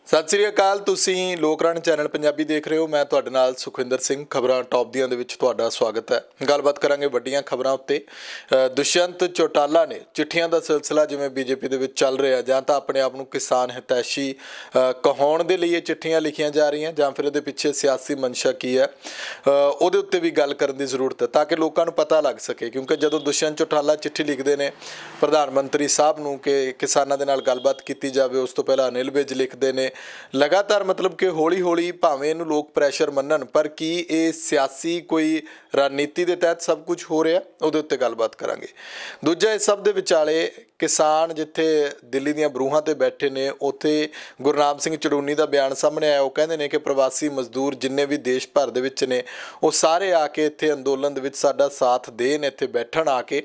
ਸਤਿ ਸ੍ਰੀ ਅਕਾਲ। ਤੁਸੀਂ ਲੋਕਰਾਣ ਚੈਨਲ ਪੰਜਾਬੀ ਦੇਖ ਰਹੇ ਹੋ। ਮੈਂ ਤੁਹਾਡੇ ਨਾਲ ਸੁਖਵਿੰਦਰ ਸਿੰਘ। ਖਬਰਾਂ ਟੌਪ ਦੀਆਂ ਦੇ ਵਿੱਚ ਤੁਹਾਡਾ ਸਵਾਗਤ ਹੈ। ਗੱਲਬਾਤ ਕਰਾਂਗੇ ਵੱਡੀਆਂ ਖਬਰਾਂ ਉੱਤੇ। ਦੁਸ਼ਯੰਤ ਚੌਟਾਲਾ ਨੇ ਚਿੱਠੀਆਂ ਦਾ ਸਿਲਸਿਲਾ ਜਿਵੇਂ ਬੀਜੇਪੀ ਦੇ ਵਿੱਚ ਚੱਲ ਰਿਹਾ, ਜਾਂ ਤਾਂ ਆਪਣੇ ਆਪ ਨੂੰ ਕਿਸਾਨ ਹਿਤੈਸ਼ੀ ਕਹਾਉਣ ਦੇ ਲਈ ਇਹ ਚਿੱਠੀਆਂ ਲਿਖੀਆਂ ਜਾ ਰਹੀਆਂ, ਜਾਂ ਫਿਰ ਉਹਦੇ ਪਿੱਛੇ ਸਿਆਸੀ ਮਨਸ਼ਾ ਕੀ ਹੈ, ਉਹਦੇ ਉੱਤੇ ਵੀ ਗੱਲ ਕਰਨ ਦੀ ਜ਼ਰੂਰਤ ਹੈ ਤਾਂ ਕਿ ਲੋਕਾਂ ਨੂੰ ਪਤਾ ਲੱਗ ਸਕੇ। ਕਿਉਂਕਿ ਜਦੋਂ ਦੁਸ਼ਯੰਤ ਚੌਟਾਲਾ ਚਿੱਠੀ ਲਿਖਦੇ ਨੇ ਪ੍ਰਧਾਨ ਮੰਤਰੀ ਸਾਹਿਬ ਨੂੰ ਕਿ ਕਿਸਾਨਾਂ ਦੇ ਨਾਲ ਗੱਲਬਾਤ ਕੀਤੀ ਜਾਵੇ, ਉਸ ਤੋਂ ਪਹਿਲਾਂ ਅਨਿਲ ਵਿਜ ਲਿਖਦੇ ਨੇ ਲਗਾਤਾਰ, ਮਤਲਬ ਕਿ ਹੌਲੀ ਹੌਲੀ ਭਾਵੇਂ ਇਹਨੂੰ ਲੋਕ ਪ੍ਰੈਸ਼ਰ ਮੰਨਣ, ਪਰ ਕੀ ਇਹ ਸਿਆਸੀ ਕੋਈ ਰਣਨੀਤੀ ਦੇ ਤਹਿਤ ਸਭ ਕੁਝ ਹੋ ਰਿਹਾ, ਉਹਦੇ ਉੱਤੇ ਗੱਲਬਾਤ ਕਰਾਂਗੇ। ਦੂਜਾ, ਇਸ ਸਭ ਦੇ ਵਿਚਾਲੇ ਕਿਸਾਨ ਜਿੱਥੇ ਦਿੱਲੀ ਦੀਆਂ ਬਰੂਹਾਂ ਤੇ ਬੈਠੇ ਨੇ, ਉੱਥੇ ਗੁਰਨਾਮ ਸਿੰਘ ਚੜੂੰਨੀ ਦਾ ਬਿਆਨ ਸਾਹਮਣੇ ਆਇਆ। ਉਹ ਕਹਿੰਦੇ ਨੇ ਕਿ ਪ੍ਰਵਾਸੀ ਮਜ਼ਦੂਰ ਜਿੰਨੇ ਵੀ ਦੇਸ਼ ਭਰ ਦੇ ਵਿੱਚ ਨੇ, ਉਹ ਸਾਰੇ ਆ ਕੇ ਇੱਥੇ ਅੰਦੋਲਨ ਦੇ ਵਿੱਚ ਸਾਡਾ ਸਾਥ ਦੇਣ, ਇੱਥੇ ਬੈਠਣ ਆ ਕੇ।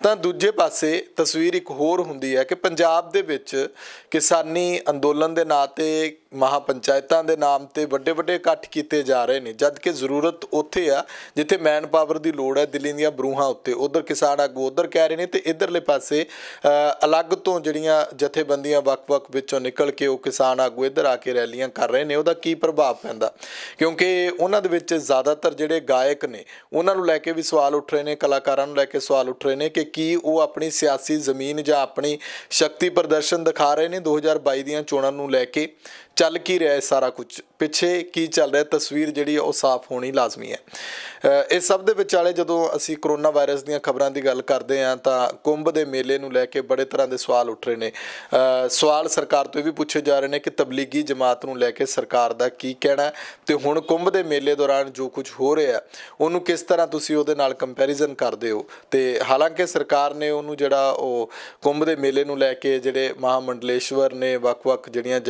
ਤਾਂ ਦੂਜੇ ਪਾਸੇ ਤਸਵੀਰ ਇੱਕ ਹੋਰ ਹੁੰਦੀ ਹੈ ਕਿ ਪੰਜਾਬ ਦੇ ਵਿੱਚ ਕਿਸਾਨੀ ਅੰਦੋਲਨ ਦੇ ਨਾਂ 'ਤੇ, ਮਹਾਪੰਚਾਇਤਾਂ ਦੇ ਨਾਮ 'ਤੇ ਵੱਡੇ ਵੱਡੇ ਇਕੱਠ ਕੀਤੇ ਜਾ ਰਹੇ ਨੇ, ਜਦ ਕਿ ਜ਼ਰੂਰਤ ਉੱਥੇ ਆ ਜਿੱਥੇ ਮੈਨ ਪਾਵਰ ਦੀ ਲੋੜ ਹੈ। ਦਿੱਲੀ ਦੀਆਂ ਬਰੂਹਾਂ ਉੱਤੇ ਉੱਧਰ ਕਿਸਾਨ ਆਗੂ ਉੱਧਰ ਕਹਿ ਰਹੇ ਨੇ, ਤੇ ਇੱਧਰਲੇ ਪਾਸੇ ਅਲੱਗ ਤੋਂ ਜਿਹੜੀਆਂ ਜਥੇਬੰਦੀਆਂ ਵੱਖ-ਵੱਖ ਵਿੱਚੋਂ ਨਿਕਲ ਕੇ ਉਹ ਕਿਸਾਨ ਆਗੂ ਇੱਧਰ ਆ ਕੇ ਰੈਲੀਆਂ ਕਰ ਰਹੇ ਨੇ। ਉਹਦਾ ਕੀ ਪ੍ਰਭਾਵ ਪੈਂਦਾ? ਕਿਉਂਕਿ ਉਹਨਾਂ ਦੇ ਵਿੱਚ ਜ਼ਿਆਦਾਤਰ ਜਿਹੜੇ ਗਾਇਕ ਨੇ ਉਹਨਾਂ ਨੂੰ ਲੈ ਕੇ ਵੀ ਸਵਾਲ ਉੱਠ ਰਹੇ ਨੇ, ਕਲਾਕਾਰਾਂ ਨੂੰ ਲੈ ਕੇ ਸਵਾਲ ਉੱਠ ਰਹੇ ਨੇ ਕਿ ਕੀ ਉਹ ਆਪਣੀ ਸਿਆਸੀ ਜ਼ਮੀਨ ਜਾਂ ਆਪਣੀ ਸ਼ਕਤੀ ਪ੍ਰਦਰਸ਼ਨ ਦਿਖਾ ਰਹੇ ਨੇ 2022 ਦੀਆਂ ਚੋਣਾਂ ਨੂੰ ਲੈ ਕੇ। ਚੱਲ ਕੀ ਰਿਹਾ ਸਾਰਾ ਕੁਝ, ਪਿੱਛੇ ਕੀ ਚੱਲ ਰਿਹਾ, ਤਸਵੀਰ ਜਿਹੜੀ ਉਹ ਸਾਫ਼ ਹੋਣੀ ਲਾਜ਼ਮੀ ਹੈ। ਇਸ ਸਭ ਦੇ ਵਿਚਾਲੇ ਜਦੋਂ ਅਸੀਂ ਕਰੋਨਾ ਵਾਇਰਸ ਦੀਆਂ ਖਬਰਾਂ ਦੀ ਗੱਲ ਕਰਦੇ ਹਾਂ ਤਾਂ ਕੁੰਭ ਦੇ ਮੇਲੇ ਨੂੰ ਲੈ ਕੇ ਬੜੇ ਤਰ੍ਹਾਂ ਦੇ ਸਵਾਲ ਉੱਠ ਰਹੇ ਨੇ। ਸਵਾਲ ਸਰਕਾਰ ਤੋਂ ਇਹ ਵੀ ਪੁੱਛੇ ਜਾ ਰਹੇ ਨੇ ਕਿ ਤਬਲੀਗੀ ਜਮਾਤ ਨੂੰ ਲੈ ਕੇ ਸਰਕਾਰ ਦਾ ਕੀ ਕਹਿਣਾ, ਤੇ ਹੁਣ ਕੁੰਭ ਦੇ ਮੇਲੇ ਦੌਰਾਨ ਜੋ ਕੁਝ ਹੋ ਰਿਹਾ ਉਹਨੂੰ ਕਿਸ ਤਰ੍ਹਾਂ ਤੁਸੀਂ ਉਹਦੇ ਨਾਲ ਕੰਪੈਰੀਜ਼ਨ ਕਰਦੇ ਹੋ। ਤੇ ਹਾਲਾਂਕਿ ਸਰਕਾਰ ਨੇ ਉਹਨੂੰ ਜਿਹੜਾ ਉਹ ਕੁੰਭ ਦੇ ਮੇਲੇ ਨੂੰ ਲੈ ਕੇ ਜਿਹੜੇ ਮਹਾਮੰਡਲੇਸ਼ਵਰ ਨੇ, ਵੱਖ-ਵੱਖ ਜਿਹੜੀਆਂ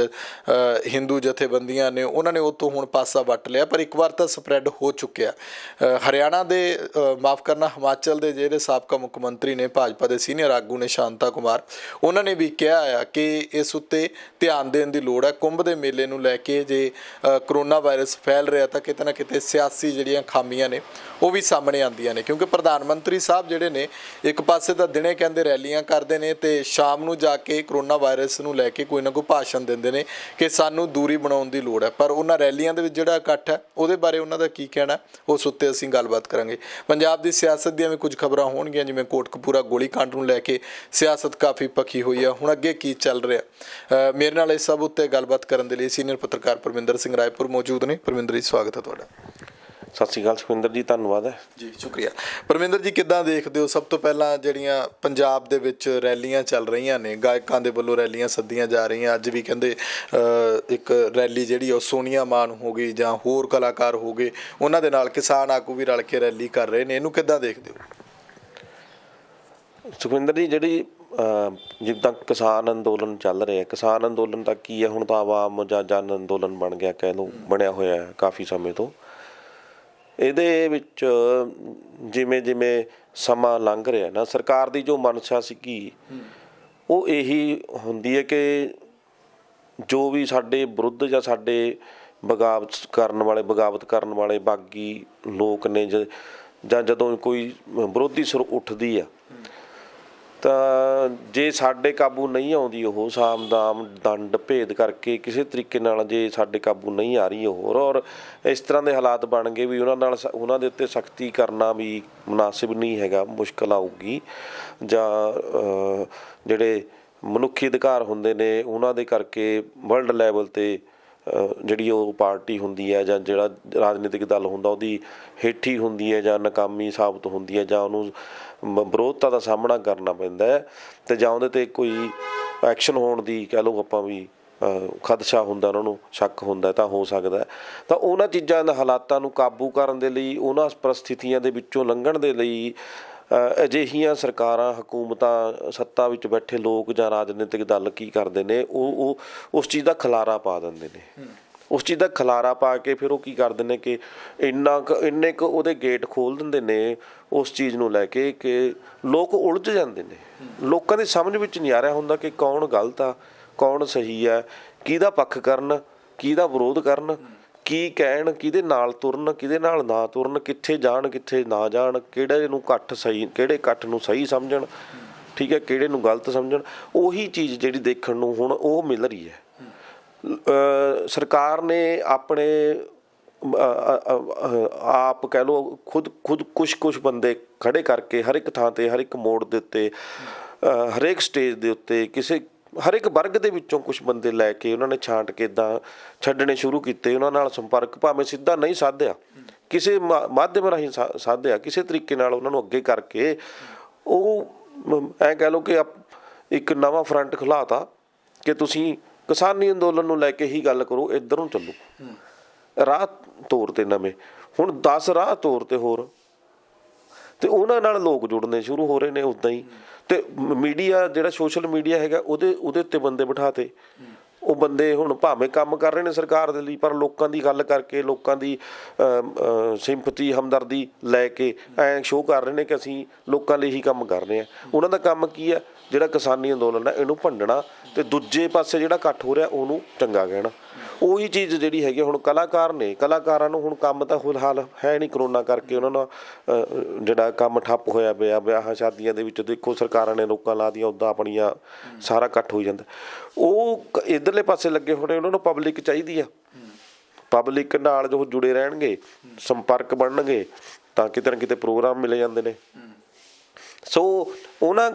ਹਿੰਦੂ ਜਥੇਬੰਦੀਆਂ ਨੇ, ਉਹਨਾਂ ਨੇ ਉਹ ਤੋਂ ਹੁਣ ਪਾਸਾ ਵੱਟ ਲਿਆ, ਪਰ ਇੱਕ ਵਾਰ ਤਾਂ ਸਪਰੈਡ ਹੋ ਚੁੱਕਿਆ। ਹਰਿਆਣਾ ਦੇ ਮਾਫ ਕਰਨਾ ਹਿਮਾਚਲ ਦੇ ਜਿਹੜੇ ਸਾਬਕਾ ਮੁੱਖ ਮੰਤਰੀ ਨੇ, ਭਾਜਪਾ ਦੇ ਸੀਨੀਅਰ ਆਗੂ ਨੇ ਸ਼ਾਂਤਾ ਕੁਮਾਰ, ਉਹਨਾਂ ਨੇ ਵੀ ਕਿਹਾ ਆ ਕਿ ਇਸ ਉੱਤੇ ਧਿਆਨ ਦੇਣ ਦੀ ਲੋੜ ਹੈ। ਕੁੰਭ ਦੇ ਮੇਲੇ ਨੂੰ ਲੈ ਕੇ ਜੇ ਕਰੋਨਾ ਵਾਇਰਸ ਫੈਲ ਰਿਹਾ ਤਾਂ ਕਿਤੇ ਨਾ ਕਿਤੇ ਸਿਆਸੀ ਜਿਹੜੀਆਂ ਖਾਮੀਆਂ ਨੇ ਉਹ ਵੀ ਸਾਹਮਣੇ ਆਉਂਦੀਆਂ ਨੇ। ਕਿਉਂਕਿ ਪ੍ਰਧਾਨ ਮੰਤਰੀ ਸਾਹਿਬ ਜਿਹੜੇ ਨੇ ਇੱਕ ਪਾਸੇ ਤਾਂ ਦਿਨੇ ਕਹਿੰਦੇ ਰੈਲੀਆਂ ਕਰਦੇ ਨੇ ਤੇ ਸ਼ਾਮ ਨੂੰ ਜਾ ਕੇ ਕਰੋਨਾ ਵਾਇਰਸ ਨੂੰ ਲੈ ਕੇ ਕੋਈ ਨਾ ਕੋਈ ਭਾਸ਼ਣ ਦਿੰਦੇ ਨੇ ਕਿ ਸਾਨੂੰ ਦੂਰੀ ਬਣਾਉਣ ਦੀ ਲੋੜ ਹੈ। ਪਰ ਉਹਨਾਂ ਰੈਲੀਆਂ ਦੇ ਵਿੱਚ ਜਿਹੜਾ ਇਕੱਠ ਹੈ ਉਹਦੇ ਬਾਰੇ ਉਹਨਾਂ ਦਾ ਕੀ ਕਹਿਣਾ, ਉਸ ਉੱਤੇ ਅਸੀਂ ਗੱਲਬਾਤ ਕਰਾਂਗੇ। ਪੰਜਾਬ ਦੀ ਸਿਆਸਤ ਦੀਆਂ ਵੀ ਕੁਝ ਖਬਰਾਂ ਹੋਣਗੀਆਂ, ਜਿਵੇਂ ਕੋਟਕਪੂਰਾ ਗੋਲੀਕਾਂਡ ਨੂੰ ਲੈ ਕੇ ਸਿਆਸਤ ਕਾਫੀ ਪੱਖੀ ਹੋਈ ਆ, ਹੁਣ ਅੱਗੇ ਕੀ ਚੱਲ ਰਿਹਾ। ਮੇਰੇ ਨਾਲ ਇਸ ਸਭ ਉੱਤੇ ਗੱਲਬਾਤ ਕਰਨ ਦੇ ਲਈ ਸੀਨੀਅਰ ਪੱਤਰਕਾਰ ਪਰਮਿੰਦਰ ਸਿੰਘ ਰਾਏਪੁਰ ਮੌਜੂਦ ਨੇ। ਪਰਮਿੰਦਰ ਜੀ, ਸਵਾਗਤ ਹੈ ਤੁਹਾਡਾ। ਸਤਿ ਸ਼੍ਰੀ ਅਕਾਲ ਸੁਖਵਿੰਦਰ ਜੀ, ਧੰਨਵਾਦ ਹੈ ਜੀ। ਸ਼ੁਕਰੀਆ। ਪਰਮਿੰਦਰ ਜੀ, ਕਿੱਦਾਂ ਦੇਖਦੇ ਹੋ? ਸਭ ਤੋਂ ਪਹਿਲਾਂ ਜਿਹੜੀਆਂ ਪੰਜਾਬ ਦੇ ਵਿੱਚ ਰੈਲੀਆਂ ਚੱਲ ਰਹੀਆਂ ਨੇ, ਗਾਇਕਾਂ ਦੇ ਵੱਲੋਂ ਰੈਲੀਆਂ ਸੱਦੀਆਂ ਜਾ ਰਹੀਆਂ, ਅੱਜ ਵੀ ਕਹਿੰਦੇ ਇੱਕ ਰੈਲੀ ਜਿਹੜੀ ਉਹ ਸੋਨੀਆ ਮਾਨ ਹੋ ਗਈ ਜਾਂ ਹੋਰ ਕਲਾਕਾਰ ਹੋ ਗਏ, ਉਹਨਾਂ ਦੇ ਨਾਲ ਕਿਸਾਨ ਆਗੂ ਵੀ ਰਲ ਕੇ ਰੈਲੀ ਕਰ ਰਹੇ ਨੇ, ਇਹਨੂੰ ਕਿੱਦਾਂ ਦੇਖਦੇ ਹੋ? ਸੁਖਵਿੰਦਰ ਜੀ, ਜਿਹੜੀ ਜਿੱਦਾਂ ਕਿਸਾਨ ਅੰਦੋਲਨ ਚੱਲ ਰਿਹਾ, ਕਿਸਾਨ ਅੰਦੋਲਨ ਤਾਂ ਕੀ ਹੈ, ਹੁਣ ਤਾਂ ਆਵਾਮ ਜਾਂ ਜਨ ਅੰਦੋਲਨ ਬਣ ਗਿਆ, ਕਹਿ ਲਓ, ਬਣਿਆ ਹੋਇਆ ਹੈ ਕਾਫੀ ਸਮੇਂ ਤੋਂ। ਇਹਦੇ ਵਿੱਚ ਜਿਵੇਂ ਜਿਵੇਂ ਸਮਾਂ ਲੰਘ ਰਿਹਾ ਨਾ, ਸਰਕਾਰ ਦੀ ਜੋ ਮਨਸ਼ਾ ਸੀਗੀ ਉਹ ਇਹੀ ਹੁੰਦੀ ਹੈ ਕਿ ਜੋ ਵੀ ਸਾਡੇ ਵਿਰੁੱਧ ਜਾਂ ਸਾਡੇ ਬਗਾਵਤ ਕਰਨ ਵਾਲੇ ਬਾਗੀ ਲੋਕ ਨੇ, ਜਾਂ ਜਦੋਂ ਕੋਈ ਵਿਰੋਧੀ ਸੁਰ ਉੱਠਦੀ ਆ ਤਾਂ ਜੇ ਸਾਡੇ ਕਾਬੂ ਨਹੀਂ ਆਉਂਦੀ ਉਹ ਸਾਮ ਦਾਮ ਦੰਡ ਭੇਦ ਕਰਕੇ ਕਿਸੇ ਤਰੀਕੇ ਨਾਲ, ਜੇ ਸਾਡੇ ਕਾਬੂ ਨਹੀਂ ਆ ਰਹੀ ਉਹ, ਔਰ ਇਸ ਤਰ੍ਹਾਂ ਦੇ ਹਾਲਾਤ ਬਣ ਗਏ ਵੀ ਉਹਨਾਂ ਦੇ ਉੱਤੇ ਸਖਤੀ ਕਰਨਾ ਵੀ ਮੁਨਾਸਿਬ ਨਹੀਂ ਹੈਗਾ, ਮੁਸ਼ਕਿਲ ਆਊਗੀ। ਜਾਂ ਜਿਹੜੇ ਮਨੁੱਖੀ ਅਧਿਕਾਰ ਹੁੰਦੇ ਨੇ ਉਹਨਾਂ ਦੇ ਕਰਕੇ ਵਰਲਡ ਲੈਵਲ 'ਤੇ ਜਿਹੜੀ ਉਹ ਪਾਰਟੀ ਹੁੰਦੀ ਹੈ ਜਾਂ ਜਿਹੜਾ ਰਾਜਨੀਤਿਕ ਦਲ ਹੁੰਦਾ ਉਹਦੀ ਹੇਠੀ ਹੁੰਦੀ ਹੈ ਜਾਂ ਨਾਕਾਮੀ ਸਾਬਤ ਹੁੰਦੀ ਹੈ, ਜਾਂ ਉਹਨੂੰ ਵਿਰੋਧਤਾ ਦਾ ਸਾਹਮਣਾ ਕਰਨਾ ਪੈਂਦਾ ਹੈ, ਅਤੇ ਜਾਂ ਉਹਦੇ 'ਤੇ ਕੋਈ ਐਕਸ਼ਨ ਹੋਣ ਦੀ ਕਹਿ ਲਓ ਆਪਾਂ ਵੀ ਖਦਸ਼ਾ ਹੁੰਦਾ, ਉਹਨਾਂ ਨੂੰ ਸ਼ੱਕ ਹੁੰਦਾ ਤਾਂ ਹੋ ਸਕਦਾ। ਤਾਂ ਉਹਨਾਂ ਚੀਜ਼ਾਂ ਦੇ ਹਾਲਾਤਾਂ ਨੂੰ ਕਾਬੂ ਕਰਨ ਦੇ ਲਈ, ਉਹਨਾਂ ਪਰਿਸਥਿਤੀਆਂ ਦੇ ਵਿੱਚੋਂ ਲੰਘਣ ਦੇ ਲਈ ਅਜਿਹੀਆਂ ਸਰਕਾਰਾਂ, ਹਕੂਮਤਾਂ, ਸੱਤਾ ਵਿੱਚ ਬੈਠੇ ਲੋਕ ਜਾਂ ਰਾਜਨੀਤਿਕ ਦਲ ਕੀ ਕਰਦੇ ਨੇ, ਉਹ ਉਸ ਚੀਜ਼ ਦਾ ਖਿਲਾਰਾ ਪਾ ਦਿੰਦੇ ਨੇ। ਉਸ ਚੀਜ਼ ਦਾ ਖਿਲਾਰਾ ਪਾ ਕੇ ਫਿਰ ਉਹ ਕੀ ਕਰਦੇ ਨੇ ਕਿ ਇੰਨੇ ਕੁ ਉਹਦੇ ਗੇਟ ਖੋਲ੍ਹ ਦਿੰਦੇ ਨੇ ਉਸ ਚੀਜ਼ ਨੂੰ ਲੈ ਕੇ ਕਿ ਲੋਕ ਉਲਝ ਜਾਂਦੇ ਨੇ। ਲੋਕਾਂ ਦੀ ਸਮਝ ਵਿੱਚ ਨਹੀਂ ਆ ਰਿਹਾ ਹੁੰਦਾ ਕਿ ਕੌਣ ਗਲਤ ਆ, ਕੌਣ ਸਹੀ ਹੈ, ਕਿਹਦਾ ਪੱਖ ਕਰਨ, ਕਿਹਦਾ ਵਿਰੋਧ ਕਰਨ, ਕੀ ਕਹਿਣ, ਕਿਹਦੇ ਨਾਲ ਤੁਰਨ, ਕਿਹਦੇ ਨਾਲ ਨਾ ਤੁਰਨ, ਕਿੱਥੇ ਜਾਣ, ਕਿੱਥੇ ਨਾ ਜਾਣ, ਕਿਹੜੇ ਨੂੰ ਇਕੱਠ ਸਹੀ, ਕਿਹੜੇ ਇਕੱਠ ਨੂੰ ਸਹੀ ਸਮਝਣ, ਠੀਕ ਹੈ, ਕਿਹੜੇ ਨੂੰ ਗਲਤ ਸਮਝਣ। ਉਹੀ ਚੀਜ਼ ਜਿਹੜੀ ਦੇਖਣ ਨੂੰ ਹੁਣ ਉਹ ਮਿਲ ਰਹੀ ਹੈ। ਸਰਕਾਰ ਨੇ ਆਪਣੇ ਆਪ ਕਹਿ ਲਓ ਖੁਦ ਕੁਛ ਬੰਦੇ ਖੜੇ ਕਰਕੇ ਹਰ ਇੱਕ ਥਾਂ ਤੇ, ਹਰ ਇੱਕ ਮੋੜ ਦੇ ਉੱਤੇ, ਹਰੇਕ ਸਟੇਜ ਦੇ ਉੱਤੇ ਹਰ ਇੱਕ ਵਰਗ ਦੇ ਵਿੱਚੋਂ ਕੁਝ ਬੰਦੇ ਲੈ ਕੇ ਉਹਨਾਂ ਨੇ ਛਾਂਟ ਕੇ ਇੱਦਾਂ ਛੱਡਣੇ ਸ਼ੁਰੂ ਕੀਤੇ। ਉਹਨਾਂ ਨਾਲ ਸੰਪਰਕ ਭਾਵੇਂ ਸਿੱਧਾ ਨਹੀਂ ਸਾਧਿਆ, ਕਿਸੇ ਮਾਧਿਅਮ ਰਾਹੀਂ ਸਾਧਿਆ, ਕਿਸੇ ਤਰੀਕੇ ਨਾਲ ਉਹਨਾਂ ਨੂੰ ਅੱਗੇ ਕਰਕੇ ਉਹ ਐਂ ਕਹਿ ਲਓ ਕਿ ਇੱਕ ਨਵਾਂ ਫਰੰਟ ਖੁਲਾਤਾ ਕਿ ਤੁਸੀਂ ਕਿਸਾਨੀ ਅੰਦੋਲਨ ਨੂੰ ਲੈ ਕੇ ਹੀ ਗੱਲ ਕਰੋ, ਇੱਧਰ ਨੂੰ ਚੱਲੋ। ਰਾਹ ਤੌਰ ਤੇ ਨਵੇਂ ਹੁਣ 10 ਰਾਹ ਤੌਰ ਤੇ ਹੋਰ, ਤੇ ਉਹਨਾਂ ਨਾਲ ਲੋਕ ਜੁੜਨੇ ਸ਼ੁਰੂ ਹੋ ਰਹੇ ਨੇ ਉੱਦਾਂ ਹੀ। ਤੇ ਮੀਡੀਆ ਜਿਹੜਾ ਸੋਸ਼ਲ ਮੀਡੀਆ ਹੈਗਾ ਉਹਦੇ ਉੱਤੇ ਬੰਦੇ ਬਿਠਾਤੇ। ਉਹ ਬੰਦੇ ਹੁਣ ਭਾਵੇਂ ਕੰਮ ਕਰ ਰਹੇ ਨੇ ਸਰਕਾਰ ਦੇ ਲਈ, ਪਰ ਲੋਕਾਂ ਦੀ ਗੱਲ ਕਰਕੇ, ਲੋਕਾਂ ਦੀ ਸਿੰਪਥੀ ਹਮਦਰਦੀ ਲੈ ਕੇ ਐਂ ਸ਼ੋਅ ਕਰ ਰਹੇ ਨੇ ਕਿ ਅਸੀਂ ਲੋਕਾਂ ਲਈ ਹੀ ਕੰਮ ਕਰ ਰਹੇ ਹਾਂ। ਉਹਨਾਂ ਦਾ ਕੰਮ ਕੀ ਹੈ? ਜਿਹੜਾ ਕਿਸਾਨੀ ਅੰਦੋਲਨ ਹੈ ਇਹਨੂੰ ਭੰਡਣਾ, ਤੇ ਦੂਜੇ ਪਾਸੇ ਜਿਹੜਾ ਇਕੱਠ ਹੋ ਰਿਹਾ ਉਹਨੂੰ ਚੰਗਾ ਕਹਿਣਾ। ਉਹੀ ਚੀਜ਼ ਜਿਹੜੀ ਹੈਗੀ ਹੁਣ ਕਲਾਕਾਰ ਨੇ, ਕਲਾਕਾਰਾਂ ਨੂੰ ਹੁਣ ਕੰਮ ਤਾਂ ਫਿਲਹਾਲ ਹੈ ਨਹੀਂ ਕਰੋਨਾ ਕਰਕੇ, ਉਹਨਾਂ ਨਾਲ ਜਿਹੜਾ ਕੰਮ ਠੱਪ ਹੋਇਆ ਪਿਆ। ਵਿਆਹਾਂ ਸ਼ਾਦੀਆਂ ਦੇ ਵਿੱਚ ਦੇਖੋ ਸਰਕਾਰਾਂ ਨੇ ਰੋਕਾਂ ਲਾ ਦੀਆਂ, ਉੱਦਾਂ ਆਪਣੀਆਂ ਸਾਰਾ ਇਕੱਠ ਹੋਈ ਜਾਂਦਾ। ਉਹ ਇੱਧਰਲੇ ਪਾਸੇ ਲੱਗੇ ਹੋਣੇ, ਉਹਨਾਂ ਨੂੰ ਪਬਲਿਕ ਚਾਹੀਦੀ ਆ। ਪਬਲਿਕ ਨਾਲ ਜੋ ਜੁੜੇ ਰਹਿਣਗੇ, ਸੰਪਰਕ ਬਣਨਗੇ, ਤਾਂ ਕਿਤੇ ਨਾ ਕਿਤੇ ਪ੍ਰੋਗਰਾਮ ਮਿਲੇ ਜਾਂਦੇ ਨੇ। ਸੋ ਉਹਨਾਂ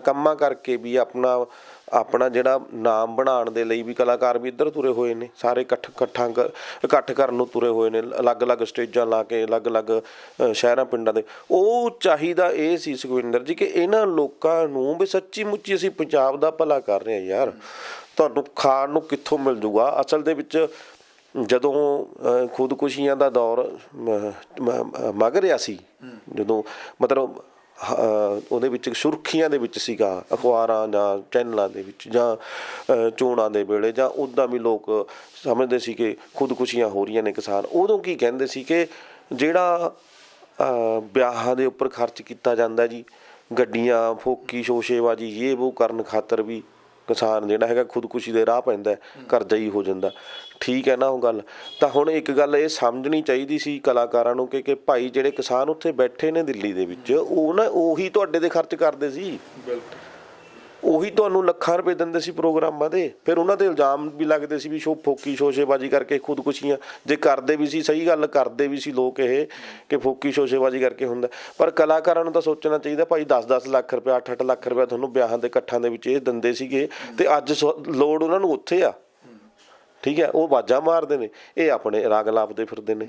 ਕੰਮਾਂ ਕਰਕੇ ਵੀ ਆਪਣਾ ਜਿਹੜਾ ਨਾਮ ਬਣਾਉਣ ਦੇ ਲਈ ਵੀ ਕਲਾਕਾਰ ਵੀ ਇੱਧਰ ਤੁਰੇ ਹੋਏ ਨੇ, ਸਾਰੇ ਇਕੱਠ ਕਰਨ ਨੂੰ ਤੁਰੇ ਹੋਏ ਨੇ, ਅਲੱਗ-ਅਲੱਗ ਸਟੇਜਾਂ ਲਾ ਕੇ, ਅਲੱਗ-ਅਲੱਗ ਸ਼ਹਿਰਾਂ ਪਿੰਡਾਂ ਦੇ। ਉਹ ਚਾਹੀਦਾ ਇਹ ਸੀ ਸੁਖਵਿੰਦਰ ਜੀ ਕਿ ਇਹਨਾਂ ਲੋਕਾਂ ਨੂੰ ਵੀ ਸੱਚੀ ਮੁੱਚੀ ਅਸੀਂ ਪੰਜਾਬ ਦਾ ਭਲਾ ਕਰ ਰਹੇ ਹਾਂ ਯਾਰ, ਤੁਹਾਨੂੰ ਖਾਣ ਨੂੰ ਕਿੱਥੋਂ ਮਿਲ ਜੂਗਾ। ਅਸਲ ਦੇ ਵਿੱਚ ਜਦੋਂ ਖੁਦਕੁਸ਼ੀਆਂ ਦਾ ਦੌਰ ਮਗ ਰਿਹਾ ਸੀ, ਜਦੋਂ ਮਤਲਬ ਉਹਦੇ ਵਿੱਚ ਸੁਰਖੀਆਂ ਦੇ ਵਿੱਚ ਸੀਗਾ, ਅਖਬਾਰਾਂ ਜਾਂ ਚੈਨਲਾਂ ਦੇ ਵਿੱਚ, ਜਾਂ ਚੋਣਾਂ ਦੇ ਵੇਲੇ, ਜਾਂ ਉੱਦਾਂ ਵੀ ਲੋਕ ਸਮਝਦੇ ਸੀ ਕਿ ਖੁਦਕੁਸ਼ੀਆਂ ਹੋ ਰਹੀਆਂ ਨੇ ਕਿਸਾਨ। ਉਦੋਂ ਕੀ ਕਹਿੰਦੇ ਸੀ ਕਿ ਜਿਹੜਾ ਵਿਆਹਾਂ ਦੇ ਉੱਪਰ ਖਰਚ ਕੀਤਾ ਜਾਂਦਾ ਜੀ, ਗੱਡੀਆਂ, ਫੋਕੀ, ਸ਼ੋਸ਼ੇਬਾਜ਼ੀ, ਇਹ ਵੋ ਕਰਨ ਖਾਤਰ ਵੀ ਕਿਸਾਨ ਜਿਹੜਾ ਹੈਗਾ ਖੁਦਕੁਸ਼ੀ ਦੇ ਰਾਹ ਪੈਂਦਾ, ਕਰਜ਼ਾ ਹੀ ਹੋ ਜਾਂਦਾ। ਠੀਕ ਹੈ ਨਾ ਉਹ ਗੱਲ। ਤਾਂ ਹੁਣ ਇੱਕ ਗੱਲ ਇਹ ਸਮਝਣੀ ਚਾਹੀਦੀ ਸੀ ਕਲਾਕਾਰਾਂ ਨੂੰ ਕਿ ਭਾਈ ਜਿਹੜੇ ਕਿਸਾਨ ਉੱਥੇ ਬੈਠੇ ਨੇ ਦਿੱਲੀ ਦੇ ਵਿੱਚ, ਉਹੀ ਤੁਹਾਡੇ ਤੇ ਖਰਚ ਕਰਦੇ ਸੀ, ਉਹੀ ਤੁਹਾਨੂੰ ਲੱਖਾਂ ਰੁਪਏ ਦਿੰਦੇ ਸੀ ਪ੍ਰੋਗਰਾਮਾਂ ਦੇ। ਫਿਰ ਉਹਨਾਂ ਦੇ ਇਲਜ਼ਾਮ ਵੀ ਲੱਗਦੇ ਸੀ ਵੀ ਫੋਕੀ ਸ਼ੋਸ਼ੇਬਾਜ਼ੀ ਕਰਕੇ ਖੁਦਕੁਸ਼ੀਆਂ, ਜੇ ਕਰਦੇ ਵੀ ਸੀ, ਸਹੀ ਗੱਲ ਕਰਦੇ ਵੀ ਸੀ ਲੋਕ ਇਹ ਕਿ ਫੋਕੀ ਸ਼ੋਸ਼ੇਬਾਜ਼ੀ ਕਰਕੇ ਹੁੰਦਾ। ਪਰ ਕਲਾਕਾਰਾਂ ਨੂੰ ਤਾਂ ਸੋਚਣਾ ਚਾਹੀਦਾ ਭਾਈ 10-10 ਲੱਖ ਰੁਪਇਆ, 8-8 ਲੱਖ ਰੁਪਇਆ ਤੁਹਾਨੂੰ ਵਿਆਹਾਂ ਦੇ ਇਕੱਠਾਂ ਦੇ ਵਿੱਚ ਇਹ ਦਿੰਦੇ ਸੀਗੇ, ਤੇ ਅੱਜ ਲੋੜ ਉਹਨਾਂ ਨੂੰ ਉੱਥੇ ਆ। ਠੀਕ ਹੈ, ਉਹ ਆਵਾਜ਼ਾਂ ਮਾਰਦੇ ਨੇ, ਇਹ ਆਪਣੇ ਰਾਗ ਲਾਪਦੇ ਫਿਰਦੇ ਨੇ,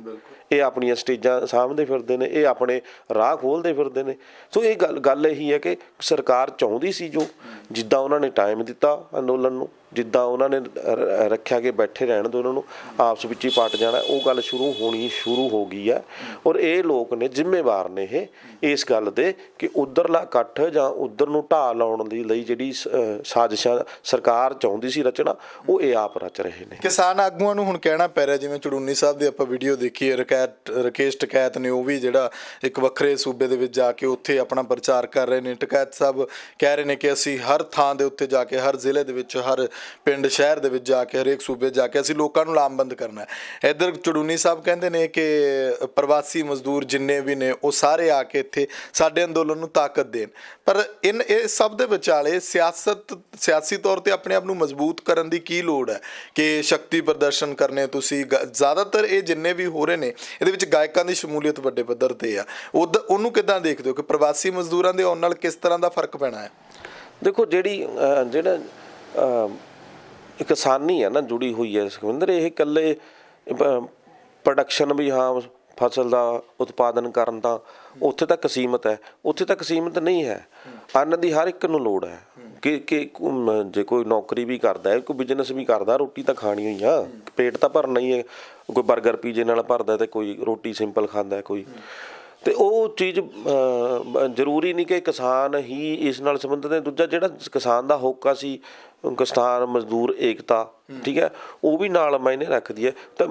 ਇਹ ਆਪਣੀਆਂ ਸਟੇਜਾਂ ਸਾਂਭਦੇ ਫਿਰਦੇ ਨੇ, ਇਹ ਆਪਣੇ ਰਾਹ ਖੋਲ੍ਹਦੇ ਫਿਰਦੇ ਨੇ। ਸੋ ਇਹ ਗੱਲ ਇਹੀ ਹੈ ਕਿ ਸਰਕਾਰ ਚਾਹੁੰਦੀ ਸੀ ਜੋ ਜਿੱਦਾਂ ਉਹਨਾਂ ਨੇ ਟਾਈਮ ਦਿੱਤਾ ਅੰਦੋਲਨ ਨੂੰ, ਜਿੱਦਾਂ ਉਹਨਾਂ ਨੇ ਰੱਖਿਆ ਕਿ ਬੈਠੇ ਰਹਿਣ ਦਿਓ ਉਹਨਾਂ ਨੂੰ, ਆਪਸ ਵਿੱਚ ਹੀ ਪਟ ਜਾਣਾ, ਉਹ ਗੱਲ ਸ਼ੁਰੂ ਹੋ ਗਈ ਹੈ। ਔਰ ਇਹ ਲੋਕ ਨੇ ਜ਼ਿੰਮੇਵਾਰ ਨੇ ਇਹ ਇਸ ਗੱਲ ਦੇ ਕਿ ਉੱਧਰਲਾ ਇਕੱਠ ਜਾਂ ਉੱਧਰ ਨੂੰ ਢਾਹ ਲਾਉਣ ਦੀ ਲਈ ਜਿਹੜੀ ਸਾਜ਼ਿਸ਼ਾਂ ਸਰਕਾਰ ਚਾਹੁੰਦੀ ਸੀ ਰਚਣਾ, ਉਹ ਇਹ ਆਪ ਰਚ ਰਹੇ ਨੇ। ਕਿਸਾਨ ਆਗੂਆਂ ਨੂੰ ਹੁਣ ਕਹਿਣਾ ਪੈ ਰਿਹਾ, ਜਿਵੇਂ ਚੜੂਨੀ ਸਾਹਿਬ ਦੀ ਆਪਾਂ ਵੀਡੀਓ ਦੇਖੀਏ, ਰਕੇਸ਼ ਟਕੈਤ ਨੇ ਉਹ ਵੀ ਜਿਹੜਾ ਇੱਕ ਵੱਖਰੇ ਸੂਬੇ ਦੇ ਵਿੱਚ ਜਾ ਕੇ ਉੱਥੇ ਆਪਣਾ ਪ੍ਰਚਾਰ ਕਰ ਰਹੇ ਨੇ। ਟਕੈਤ ਸਾਹਿਬ ਕਹਿ ਰਹੇ ਨੇ ਕਿ ਅਸੀਂ ਹਰ ਥਾਂ ਦੇ ਉੱਤੇ ਜਾ ਕੇ, ਹਰ ਜ਼ਿਲ੍ਹੇ ਦੇ ਵਿੱਚ, ਹਰ ਪਿੰਡ ਸ਼ਹਿਰ ਦੇ ਵਿੱਚ ਜਾ ਕੇ, ਹਰੇਕ ਸੂਬੇ ਜਾ ਕੇ ਅਸੀਂ ਲੋਕਾਂ ਨੂੰ ਲਾਮਬੰਦ ਕਰਨਾ ਹੈ। ਇੱਧਰ ਚੜੂਨੀ ਸਾਹਿਬ ਕਹਿੰਦੇ ਨੇ ਕਿ ਪ੍ਰਵਾਸੀ ਮਜ਼ਦੂਰ ਜਿੰਨੇ ਵੀ ਨੇ ਉਹ ਸਾਰੇ ਆ ਕੇ ਇੱਥੇ ਸਾਡੇ ਅੰਦੋਲਨ ਨੂੰ ਤਾਕਤ ਦੇਣ। ਪਰ ਇਹ ਸਭ ਦੇ ਵਿਚਾਲੇ ਸਿਆਸੀ ਤੌਰ ਤੇ ਆਪਣੇ ਆਪ ਨੂੰ ਮਜ਼ਬੂਤ ਕਰਨ ਦੀ ਕੀ ਲੋੜ ਹੈ ਕਿ ਸ਼ਕਤੀ ਪ੍ਰਦਰਸ਼ਨ ਕਰਨੇ? ਤੁਸੀਂ ਜ਼ਿਆਦਾਤਰ ਇਹ ਜਿੰਨੇ ਵੀ ਹੋ ਰਹੇ ਨੇ ਇਹਦੇ ਵਿੱਚ ਗਾਇਕਾਂ ਦੀ ਸ਼ਮੂਲੀਅਤ ਵੱਡੇ ਪੱਧਰ ਤੇ ਆ, ਉਹਨੂੰ ਕਿੱਦਾਂ ਦੇਖਦੇ ਹੋ ਕਿ ਪ੍ਰਵਾਸੀ ਮਜ਼ਦੂਰਾਂ ਦੇ ਆਉਣ ਨਾਲ ਕਿਸ ਤਰ੍ਹਾਂ ਦਾ ਫਰਕ ਪੈਣਾ ਹੈ? ਦੇਖੋ ਜਿਹੜਾ ਕਿਸਾਨੀ ਹੈ ਨਾ ਜੁੜੀ ਹੋਈ ਹੈ ਸੁਖਵਿੰਦਰ, ਇਹ ਇਕੱਲੇ ਪ੍ਰੋਡਕਸ਼ਨ ਵੀ ਹਾਂ ਫਸਲ ਦਾ ਉਤਪਾਦਨ ਕਰਨ ਦਾ ਉੱਥੇ ਤੱਕ ਸੀਮਤ ਹੈ, ਉੱਥੇ ਤੱਕ ਸੀਮਤ ਨਹੀਂ ਹੈ। ਅੰਨ ਦੀ ਹਰ ਇੱਕ ਨੂੰ ਲੋੜ ਹੈ ਕਿ ਜੇ ਕੋਈ ਨੌਕਰੀ ਵੀ ਕਰਦਾ ਹੈ, ਕੋਈ ਬਿਜ਼ਨਸ ਵੀ ਕਰਦਾ, ਰੋਟੀ ਤਾਂ ਖਾਣੀ ਹੋਈ ਆ, ਪੇਟ ਤਾਂ ਭਰਨਾ ਹੀ ਹੈ। ਕੋਈ ਬਰਗਰ ਪੀਜੇ ਨਾਲ ਭਰਦਾ ਤੇ ਕੋਈ ਰੋਟੀ ਸਿੰਪਲ ਖਾਂਦਾ ਕੋਈ, ਤੇ ਉਹ ਚੀਜ਼ ਜ਼ਰੂਰੀ ਨਹੀਂ ਕਿ ਕਿਸਾਨ ਹੀ ਇਸ ਨਾਲ ਸੰਬੰਧਿਤ ਹੈ। ਦੂਜਾ ਜਿਹੜਾ ਕਿਸਾਨ ਦਾ ਹੋਕਾ ਸੀ, ਕਿਸਾਨ ਮਜ਼ਦੂਰ ਏਕਤਾ, ਠੀਕ ਹੈ, ਉਹ ਵੀ ਨਾਲ ਮਾਇਨੇ ਰੱਖਦੀ ਹੈ। ਤਾਂ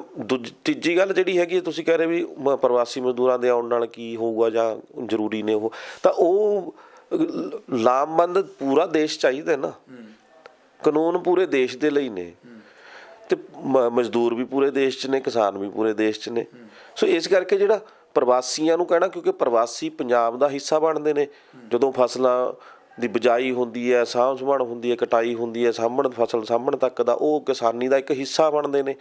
ਤੀਜੀ ਗੱਲ ਜਿਹੜੀ ਹੈਗੀ, ਤੁਸੀਂ ਕਹਿ ਰਹੇ ਵੀ ਪ੍ਰਵਾਸੀ ਮਜ਼ਦੂਰਾਂ ਦੇ ਆਉਣ ਨਾਲ ਕੀ ਹੋਊਗਾ ਜਾਂ ਜ਼ਰੂਰੀ ਨੇ ਉਹ, ਤਾਂ ਉਹ ਲਾਮਬੰਦ ਪੂਰਾ ਦੇਸ਼ ਚਾਹੀਦਾ ਨਾ, ਕਾਨੂੰਨ ਪੂਰੇ ਦੇਸ਼ ਦੇ ਲਈ ਨੇ, ਤੇ ਮਜ਼ਦੂਰ ਵੀ ਪੂਰੇ ਦੇਸ਼ 'ਚ ਨੇ, ਕਿਸਾਨ ਵੀ ਪੂਰੇ ਦੇਸ਼ 'ਚ ਨੇ। ਸੋ ਇਸ ਕਰਕੇ ਜਿਹੜਾ ਪ੍ਰਵਾਸੀਆਂ ਨੂੰ ਕਹਿਣਾ, ਕਿਉਂਕਿ ਪ੍ਰਵਾਸੀ ਪੰਜਾਬ ਦਾ ਹਿੱਸਾ ਬਣਦੇ ਨੇ, ਜਦੋਂ ਫਸਲਾਂ ਦੀ ਬਿਜਾਈ ਹੁੰਦੀ ਹੈ, ਸਾਂਭ ਸੰਭਾਲ ਹੁੰਦੀ ਹੈ, ਕਟਾਈ ਹੁੰਦੀ ਹੈ, ਫਸਲ ਸਾਂਭਣ ਤੱਕ ਦਾ, ਉਹ ਕਿਸਾਨੀ ਦਾ ਇੱਕ ਹਿੱਸਾ ਬਣਦੇ ਨੇ।